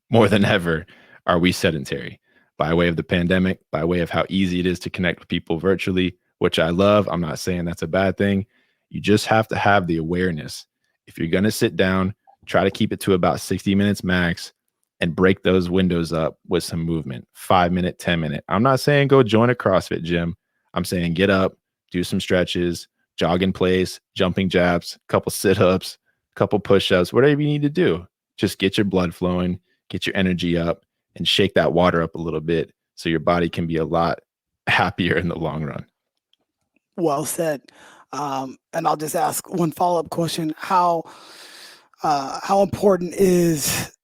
more than ever, are we sedentary by way of the pandemic, by way of how easy it is to connect with people virtually, which I love. I'm not saying that's a bad thing. You just have to have the awareness. If you're going to sit down, try to keep it to about 60 minutes max and break those windows up with some movement, 5 minute, 10 minute. I'm not saying go join a CrossFit gym. I'm saying get up, do some stretches, jog in place, jumping jacks, couple sit-ups, couple push-ups, whatever you need to do. Just get your blood flowing, get your energy up, and shake that water up a little bit so your body can be a lot happier in the long run. Well said. And I'll just ask one follow-up question: how important is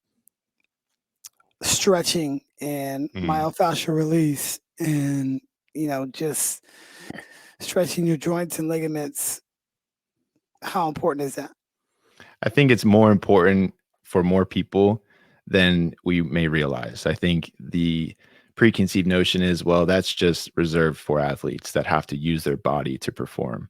stretching and myofascial release, and just stretching your joints and ligaments? How important is that? I think it's more important for more people than we may realize. I think the preconceived notion is, well, that's just reserved for athletes that have to use their body to perform.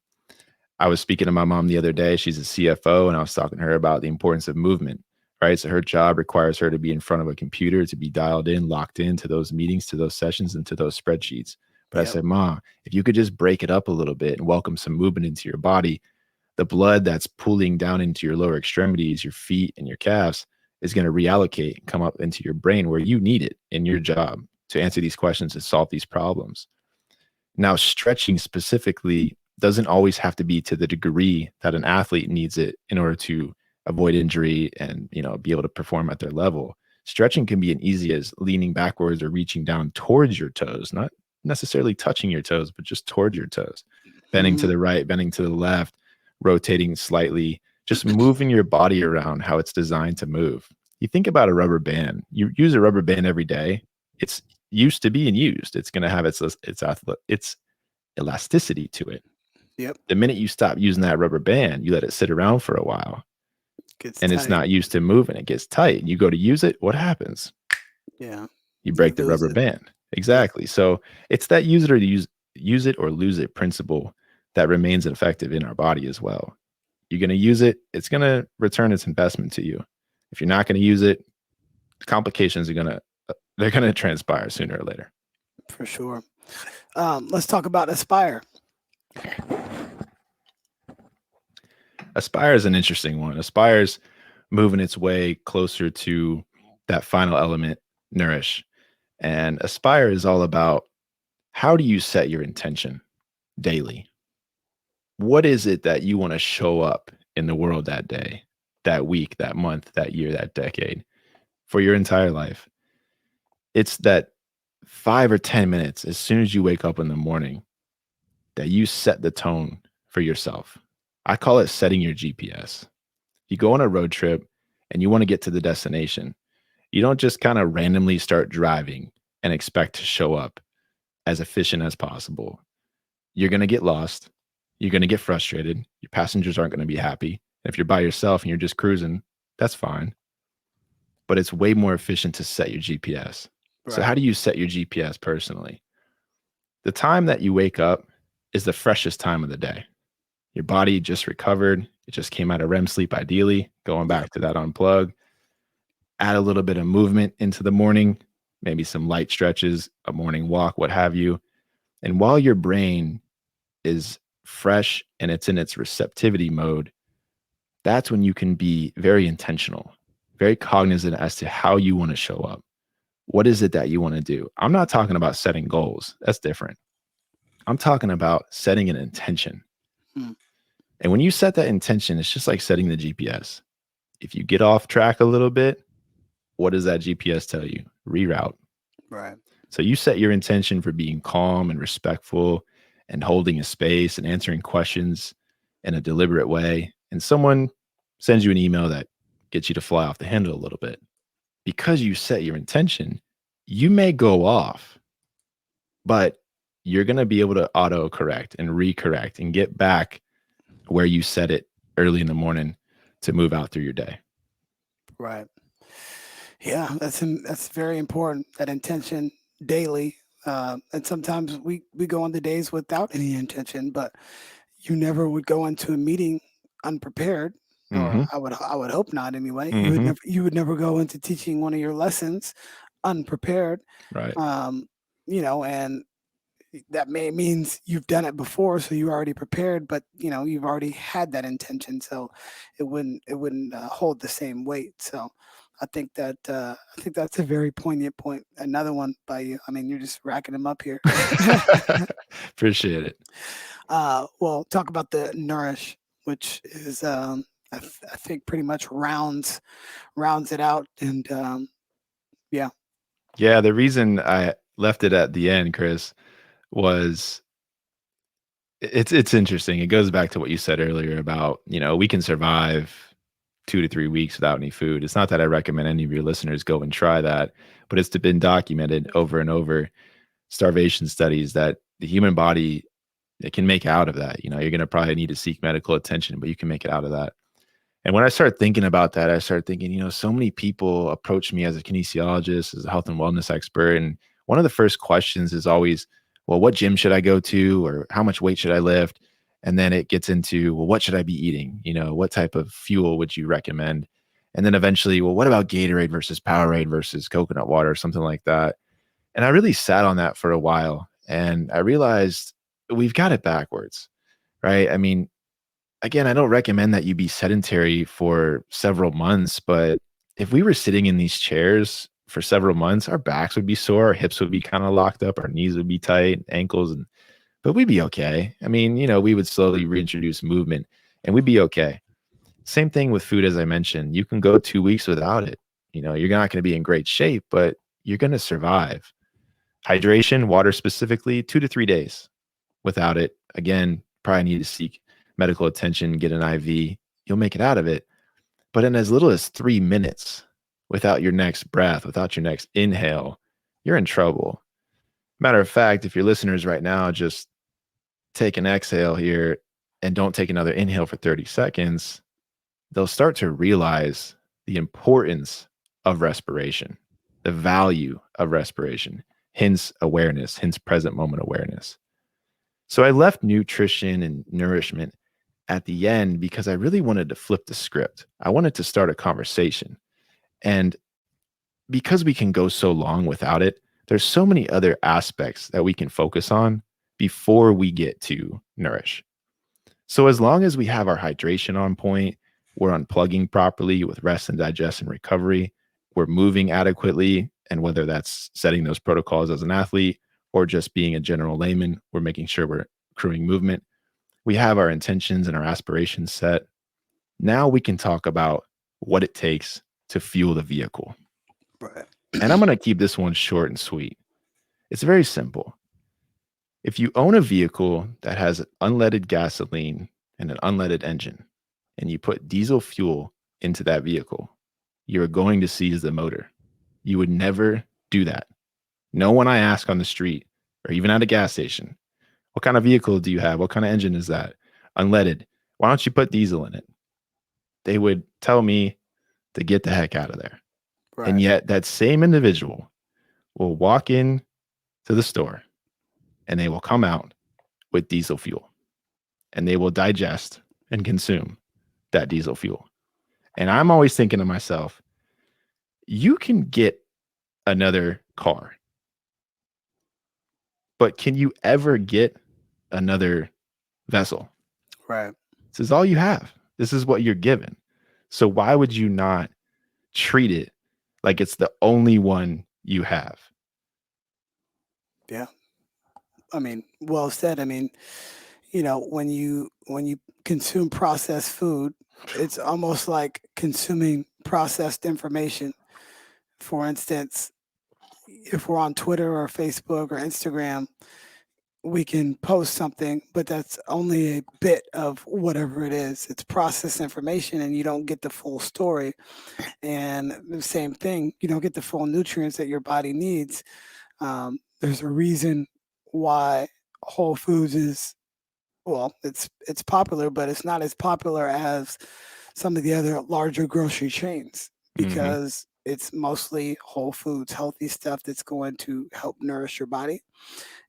I was speaking to my mom the other day. She's a CFO, and I was talking to her about the importance of movement, right? So her job requires her to be in front of a computer, to be dialed in, locked into those meetings, to those sessions, and to those spreadsheets. But I said, Ma, if you could just break it up a little bit and welcome some movement into your body, the blood that's pooling down into your lower extremities, your feet and your calves, is going to reallocate and come up into your brain where you need it in your job to answer these questions and solve these problems. Now, stretching specifically doesn't always have to be to the degree that an athlete needs it in order to avoid injury and be able to perform at their level. Stretching can be as easy as leaning backwards or reaching down towards your toes, not necessarily touching your toes, but just towards your toes, bending to the right, bending to the left, rotating slightly, just moving your body around how it's designed to move. You think about a rubber band. You use a rubber band every day. It's used to being used. It's going to have its elasticity to it. Yep. The minute you stop using that rubber band, you let it sit around for a while, and it's not used to moving. It gets tight. You go to use it. What happens? Yeah. You break the rubber band. Exactly. So it's that use it or lose it principle that remains effective in our body as well. You're going to use it, it's going to return its investment to you. If you're not going to use it, complications are they're going to transpire sooner or later. For sure. Let's talk about Aspire. Aspire is an interesting one. Aspire's moving its way closer to that final element, nourish. And Aspire is all about, how do you set your intention daily? What is it that you want to show up in the world that day, that week, that month, that year, that decade, for your entire life? It's that 5 or 10 minutes as soon as you wake up in the morning that you set the tone for yourself. I call it setting your GPS. You go on a road trip and you want to get to the destination. You don't just kind of randomly start driving and expect to show up as efficient as possible. You're going to get lost. You're going to get frustrated. Your passengers aren't going to be happy. If you're by yourself and you're just cruising, that's fine. But it's way more efficient to set your GPS. Right. So how do you set your GPS personally? The time that you wake up is the freshest time of the day. Your body just recovered. It just came out of REM sleep, ideally, going back to that unplug. Add a little bit of movement into the morning, maybe some light stretches, a morning walk, what have you. And while your brain is fresh and it's in its receptivity mode, that's when you can be very intentional, very cognizant as to how you want to show up. What is it that you want to do? I'm not talking about setting goals. That's different. I'm talking about setting an intention. And when you set that intention, it's just like setting the GPS. If you get off track a little bit, what does that GPS tell you? Reroute. Right. So you set your intention for being calm and respectful and holding a space and answering questions in a deliberate way. And someone sends you an email that gets you to fly off the handle a little bit. Because you set your intention, you may go off but you're going to be able to auto correct and recorrect and get back where you set it early in the morning to move out through your day. Right. Yeah, that's very important. That intention daily, and sometimes we go on the days without any intention, but you never would go into a meeting unprepared, or Mm-hmm. I would hope not anyway. Mm-hmm. You would never go into teaching one of your lessons unprepared. Right. Um, and that means you've done it before, so you're already prepared, but you've already had that intention, so it wouldn't hold the same weight. So I think that's a very poignant point. Another one by you. I mean, you're just racking them up here. Appreciate it. Well, talk about the nourish, which is I think pretty much rounds it out, and yeah. Yeah, the reason I left it at the end, Chris, was it's interesting. It goes back to what you said earlier about, we can survive 2 to 3 weeks without any food. It's not that I recommend any of your listeners go and try that, but it's been documented over and over, starvation studies, that the human body, it can make out of that. You're going to probably need to seek medical attention, but you can make it out of that. And when I started thinking about that, I started thinking, so many people approach me as a kinesiologist, as a health and wellness expert. And one of the first questions is always, well, what gym should I go to? Or how much weight should I lift? And then it gets into, well, what should I be eating? What type of fuel would you recommend? And then eventually, well, what about Gatorade versus Powerade versus coconut water or something like that? And I really sat on that for a while. And I realized we've got it backwards, right? I mean, again, I don't recommend that you be sedentary for several months, but if we were sitting in these chairs for several months, our backs would be sore, our hips would be kind of locked up, our knees would be tight, ankles, but we'd be okay. I mean, we would slowly reintroduce movement and we'd be okay. Same thing with food, as I mentioned. You can go 2 weeks without it. You're not going to be in great shape, but you're going to survive. Hydration, water specifically, 2 to 3 days without it. Again, probably need to seek medical attention, get an IV. You'll make it out of it. But in as little as 3 minutes, without your next breath, without your next inhale, you're in trouble. Matter of fact, if your listeners right now just take an exhale here and don't take another inhale for 30 seconds, they'll start to realize the importance of respiration, the value of respiration, hence awareness, hence present moment awareness. So I left nutrition and nourishment at the end because I really wanted to flip the script. I wanted to start a conversation. And because we can go so long without it, there's so many other aspects that we can focus on before we get to nourish. So as long as we have our hydration on point, we're unplugging properly with rest and digest and recovery, we're moving adequately, and whether that's setting those protocols as an athlete or just being a general layman, we're making sure we're accruing movement. We have our intentions and our aspirations set. Now we can talk about what it takes to fuel the vehicle. Right. And I'm going to keep this one short and sweet. It's very simple. If you own a vehicle that has unleaded gasoline and an unleaded engine, and you put diesel fuel into that vehicle, you're going to seize the motor. You would never do that. No one I ask on the street or even at a gas station, what kind of vehicle do you have? What kind of engine is that? Unleaded. Why don't you put diesel in it? They would tell me to get the heck out of there. And Right. yet that same individual will walk in to the store and they will come out with diesel fuel and they will digest and consume that diesel fuel. And I'm always thinking to myself, you can get another car, but can you ever get another vessel? Right. This is all you have. This is what you're given. So why would you not treat it like it's the only one you have? Yeah. I mean, well said. I mean, when you consume processed food, it's almost like consuming processed information. For instance, if we're on Twitter or Facebook or Instagram, we can post something, but that's only a bit of whatever it is. It's processed information and you don't get the full story. And the same thing, you don't get the full nutrients that your body needs. There's a reason why Whole Foods is, well, it's popular, but it's not as popular as some of the other larger grocery chains Hmm. because it's mostly whole foods, healthy stuff that's going to help nourish your body.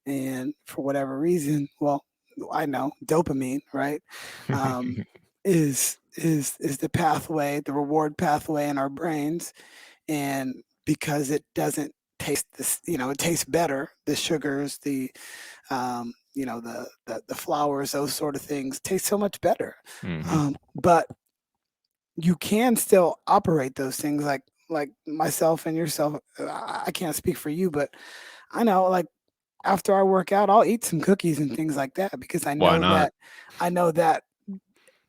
And for whatever reason, well, I know dopamine, right, um, is the pathway, the reward pathway in our brains, and because it doesn't taste this, it tastes better. The sugars, the flours, those sort of things taste so much better. Hmm. But you can still operate those things like myself and yourself. I can't speak for you, but I know like after I work out, I'll eat some cookies and things like that because Why not? I know that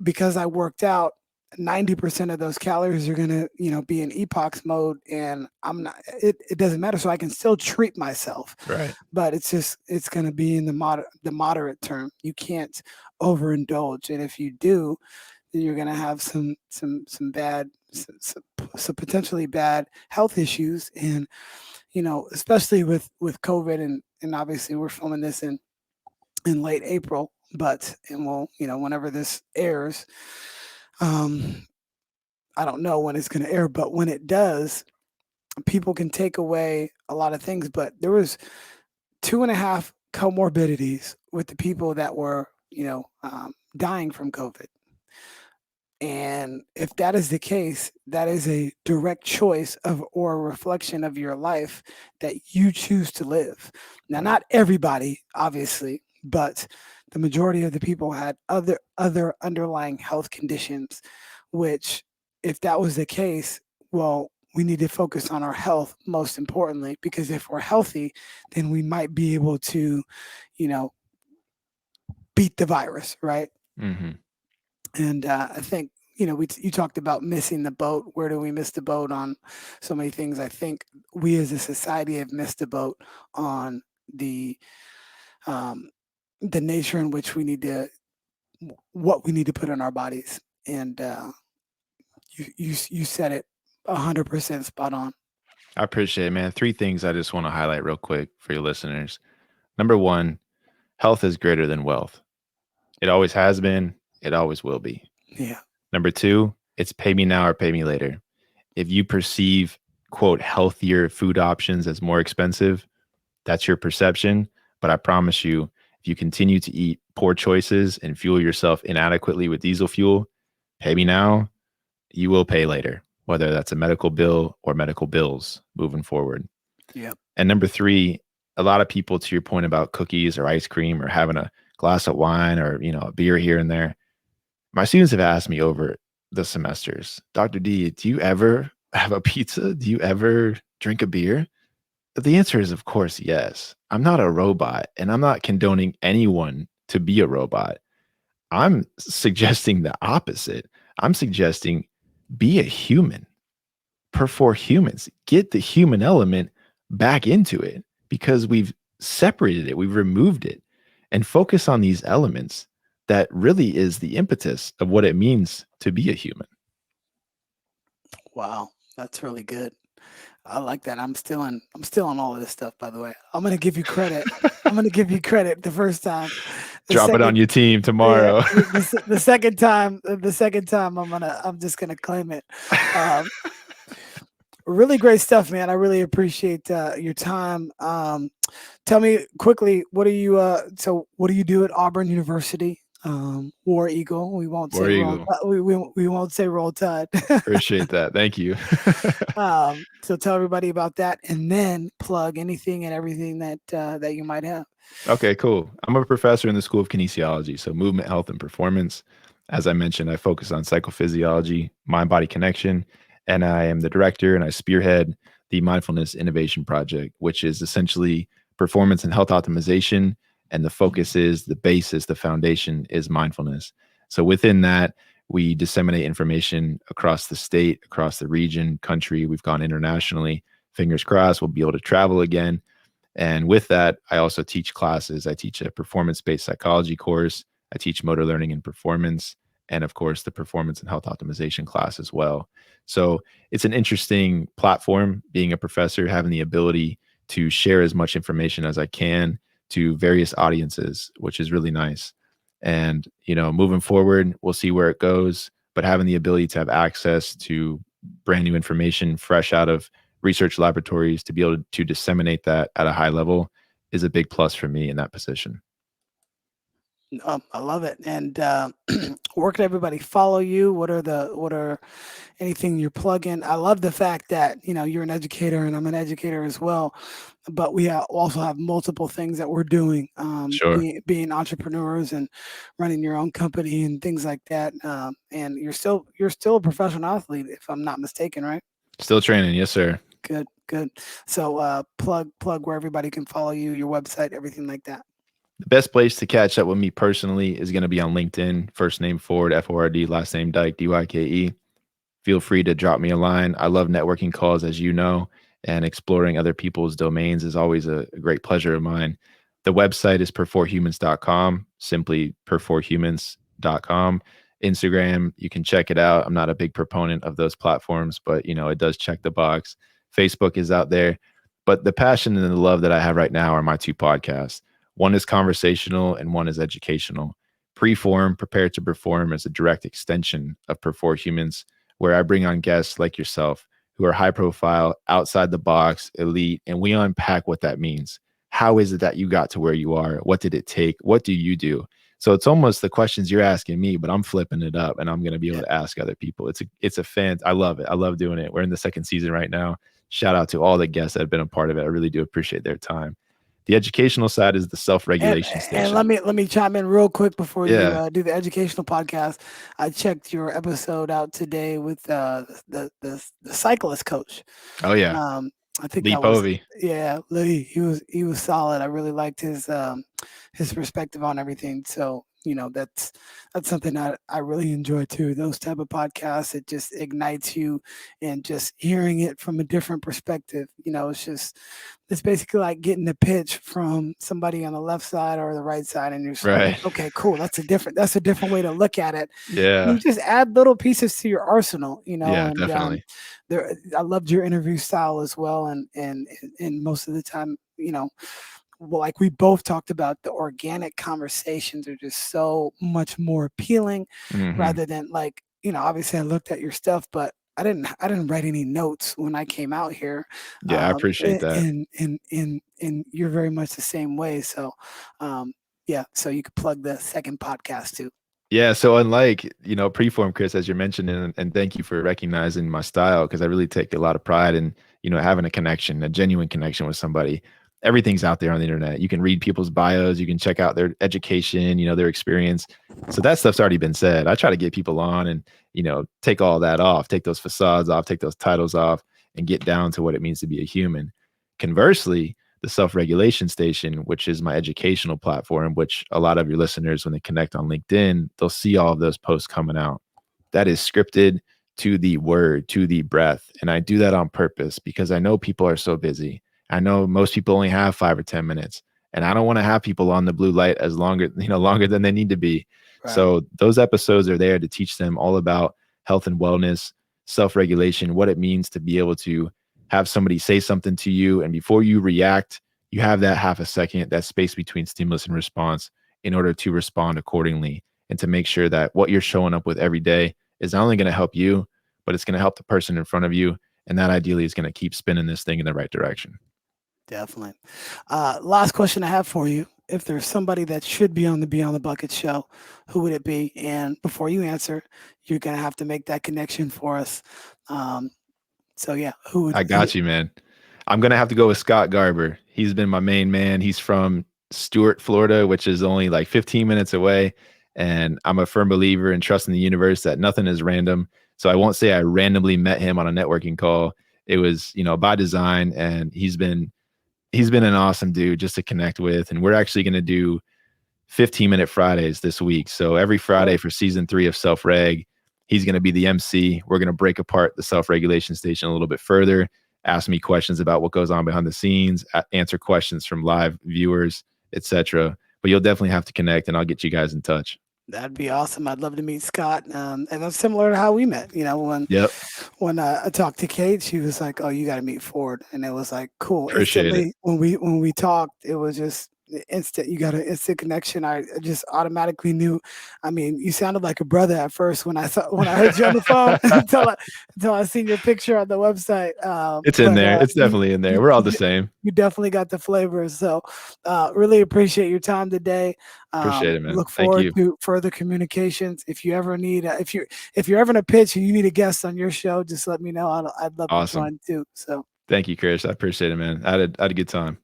because I worked out, 90% of those calories are gonna, be in epox mode, and I'm not. It doesn't matter, so I can still treat myself, Right. but it's gonna be in the moderate term. You can't overindulge, and if you do, then you're gonna have some bad, some potentially bad health issues, and especially with COVID, and obviously we're filming this in late April, but and we'll whenever this airs, um, I don't know when it's going to air, but when it does, people can take away a lot of things. But there was two and a half comorbidities with the people that were dying from COVID. And if that is the case, that is a direct choice of or a reflection of your life that you choose to live. Now, Right. not everybody, obviously, but the majority of the people had other underlying health conditions, which if that was the case, well, we need to focus on our health most importantly, because if we're healthy, then we might be able to, you know, beat the virus, right? Hmm. And I think you talked about missing the boat. Where do we miss the boat on so many things? I think we as a society have missed the boat on um, the nature in which we need to what we need to put in our bodies. And you said it 100% spot on. I appreciate it, man. Three things I just want to highlight real quick for your listeners. Number one, health is greater than wealth. It always has been. It always will be. Yeah. Number two, it's pay me now or pay me later. If you perceive, quote, healthier food options as more expensive, that's your perception. But I promise you, if you continue to eat poor choices and fuel yourself inadequately with diesel fuel, pay me now, you will pay later, whether that's a medical bill or medical bills moving forward. Yep. And number three, a lot of people, to your point about cookies or ice cream or having a glass of wine or, a beer here and there, my students have asked me over the semesters, Dr. D, do you ever have a pizza? Do you ever drink a beer? The answer is, of course, yes. I'm not a robot, and I'm not condoning anyone to be a robot. I'm suggesting the opposite. I'm suggesting be a human for humans. Get the human element back into it because we've separated it, we've removed it, and focus on these elements that really is the impetus of what it means to be a human. Wow, that's really good. I like that. I'm still on all of this stuff, by the way. I'm gonna give you credit. I'm gonna give you credit the first time. The Drop it on second your team Yeah, tomorrow. the second time I'm just gonna claim it. Um, really great stuff, man. I really appreciate your time. Tell me quickly, what do you do at Auburn University? War Eagle. We won't War say roll. Eagle. We won't say roll tide. Appreciate that. Thank you. So tell everybody about that, and then plug anything and everything that you might have. Okay, cool. I'm a professor in the School of Kinesiology, so movement, health, and performance. As I mentioned, I focus on psychophysiology, mind body connection, and I am the director and I spearhead the Mindfulness Innovation Project, which is essentially performance and health optimization. And the focus is the basis, the foundation is mindfulness. So within that, we disseminate information across the state, across the region, country. We've gone internationally. Fingers crossed, we'll be able to travel again. And with that, I also teach classes. I teach a performance-based psychology course. I teach motor learning and performance, and of course, the performance and health optimization class as well. So it's an interesting platform being a professor, having the ability to share as much information as I can to various audiences, which is really nice. And, moving forward, we'll see where it goes. But having the ability to have access to brand new information fresh out of research laboratories to be able to disseminate that at a high level is a big plus for me in that position. I love it. And where can everybody follow you? What are anything you're plugging? I love the fact that you're an educator and I'm an educator as well, but we also have multiple things that we're doing, Sure. being entrepreneurs and running your own company and things like that. And you're still a professional athlete, if I'm not mistaken, right? Still training. Yes, sir. Good, good. So plug where everybody can follow you, your website, everything like that. The best place to catch up with me personally is going to be on LinkedIn. First name Ford, Ford, last name Dyke, Dyke. Feel free to drop me a line. I love networking calls, as you know, and exploring other people's domains is always a great pleasure of mine. The website is perforhumans.com, simply perforhumans.com. Instagram, you can check it out. I'm not a big proponent of those platforms, but it does check the box. Facebook is out there. But the passion and the love that I have right now are my two podcasts. One is conversational and one is educational. Preform, Prepare to Perform, is a direct extension of Perfor Humans, where I bring on guests like yourself who are high profile, outside the box, elite, and we unpack what that means. How is it that you got to where you are? What did it take? What do you do? So it's almost the questions you're asking me, but I'm flipping it up and I'm going to be able to ask other people. It's a fan. I love it. I love doing it. We're in the second season right now. Shout out to all the guests that have been a part of it. I really do appreciate their time. The educational side is the And self-regulation and station. let me chime in real quick before you Yeah. do the educational podcast. I checked your episode out today with the cyclist coach. Oh yeah. Um, I think Lee that was, Povey. yeah, Lee. He was solid. I really liked his perspective on everything. So that's something that I really enjoy too. Those type of podcasts, it just ignites you, and just hearing it from a different perspective. It's basically like getting a pitch from somebody on the left side or the right side, and you're just like, Right. okay, cool. That's a different way to look at it. Yeah. You just add little pieces to your arsenal, Yeah, and definitely. I loved your interview style as well, and most of the time, well, like we both talked about, the organic conversations are just so much more appealing, Hmm. rather than like, obviously I looked at your stuff, but I didn't write any notes when I came out here. Yeah, I appreciate that. And you're very much the same way. So yeah, so you could plug the second podcast too. Yeah, so unlike, Preform, Chris, as you're mentioning, and thank you for recognizing my style because I really take a lot of pride in, having a connection, a genuine connection with somebody. Everything's out there on the internet. You can read people's bios, you can check out their education, their experience. So that stuff's already been said. I try to get people on and, take all that off, take those facades off, take those titles off, and get down to what it means to be a human. Conversely, the self-regulation station, which is my educational platform, which a lot of your listeners, when they connect on LinkedIn, they'll see all of those posts coming out. That is scripted to the word, to the breath. And I do that on purpose because I know people are so busy. I know most people only have 5 or 10 minutes. And I don't want to have people on the blue light as longer than they need to be. Right. So those episodes are there to teach them all about health and wellness, self-regulation, what it means to be able to have somebody say something to you, and before you react, you have that half a second, that space between stimulus and response, in order to respond accordingly and to make sure that what you're showing up with every day is not only going to help you, but it's going to help the person in front of you. And that ideally is going to keep spinning this thing in the right direction. Definitely. Last question I have for you. If there's somebody that should be on the Beyond the Bucket show, who would it be? And before you answer, you're gonna have to make that connection for us. Um, so yeah, who would I who? got you, man. I'm going to have to go with Scott Garber. He's been my main man. He's from Stuart, Florida, which is only like 15 minutes away. And I'm a firm believer in trusting the universe that nothing is random. So I won't say I randomly met him on a networking call. It was, by design. And he's been an awesome dude just to connect with. And we're actually going to do 15-minute Fridays this week. So every Friday Oh, for season 3 of Self Reg, he's going to be the MC. We're going to break apart the self regulation station a little bit further, ask me questions about what goes on behind the scenes, answer questions from live viewers, etc. But you'll definitely have to connect, and I'll get you guys in touch. that'd be awesome. I'd love to meet Scott. And that's similar to how we met. Yep, When I talked to Kate, she was like, "Oh, you got to meet Ford," and it was like cool. appreciate it. Instantly, when we talked, it was just instant. You got an instant connection. I just automatically knew. I mean, you sounded like a brother at first when I heard you on the phone until I seen your picture on the website. It's in there. It's definitely in there. We're all the same. You definitely got the flavor. So, really appreciate your time today. Appreciate it, man. Look Thank forward you. to further communications. If you ever need, if you're ever in a pitch and you need a guest on your show, just let me know. I'd love to Awesome. join too. So. Thank you, Chris. I appreciate it, man. I had a good time.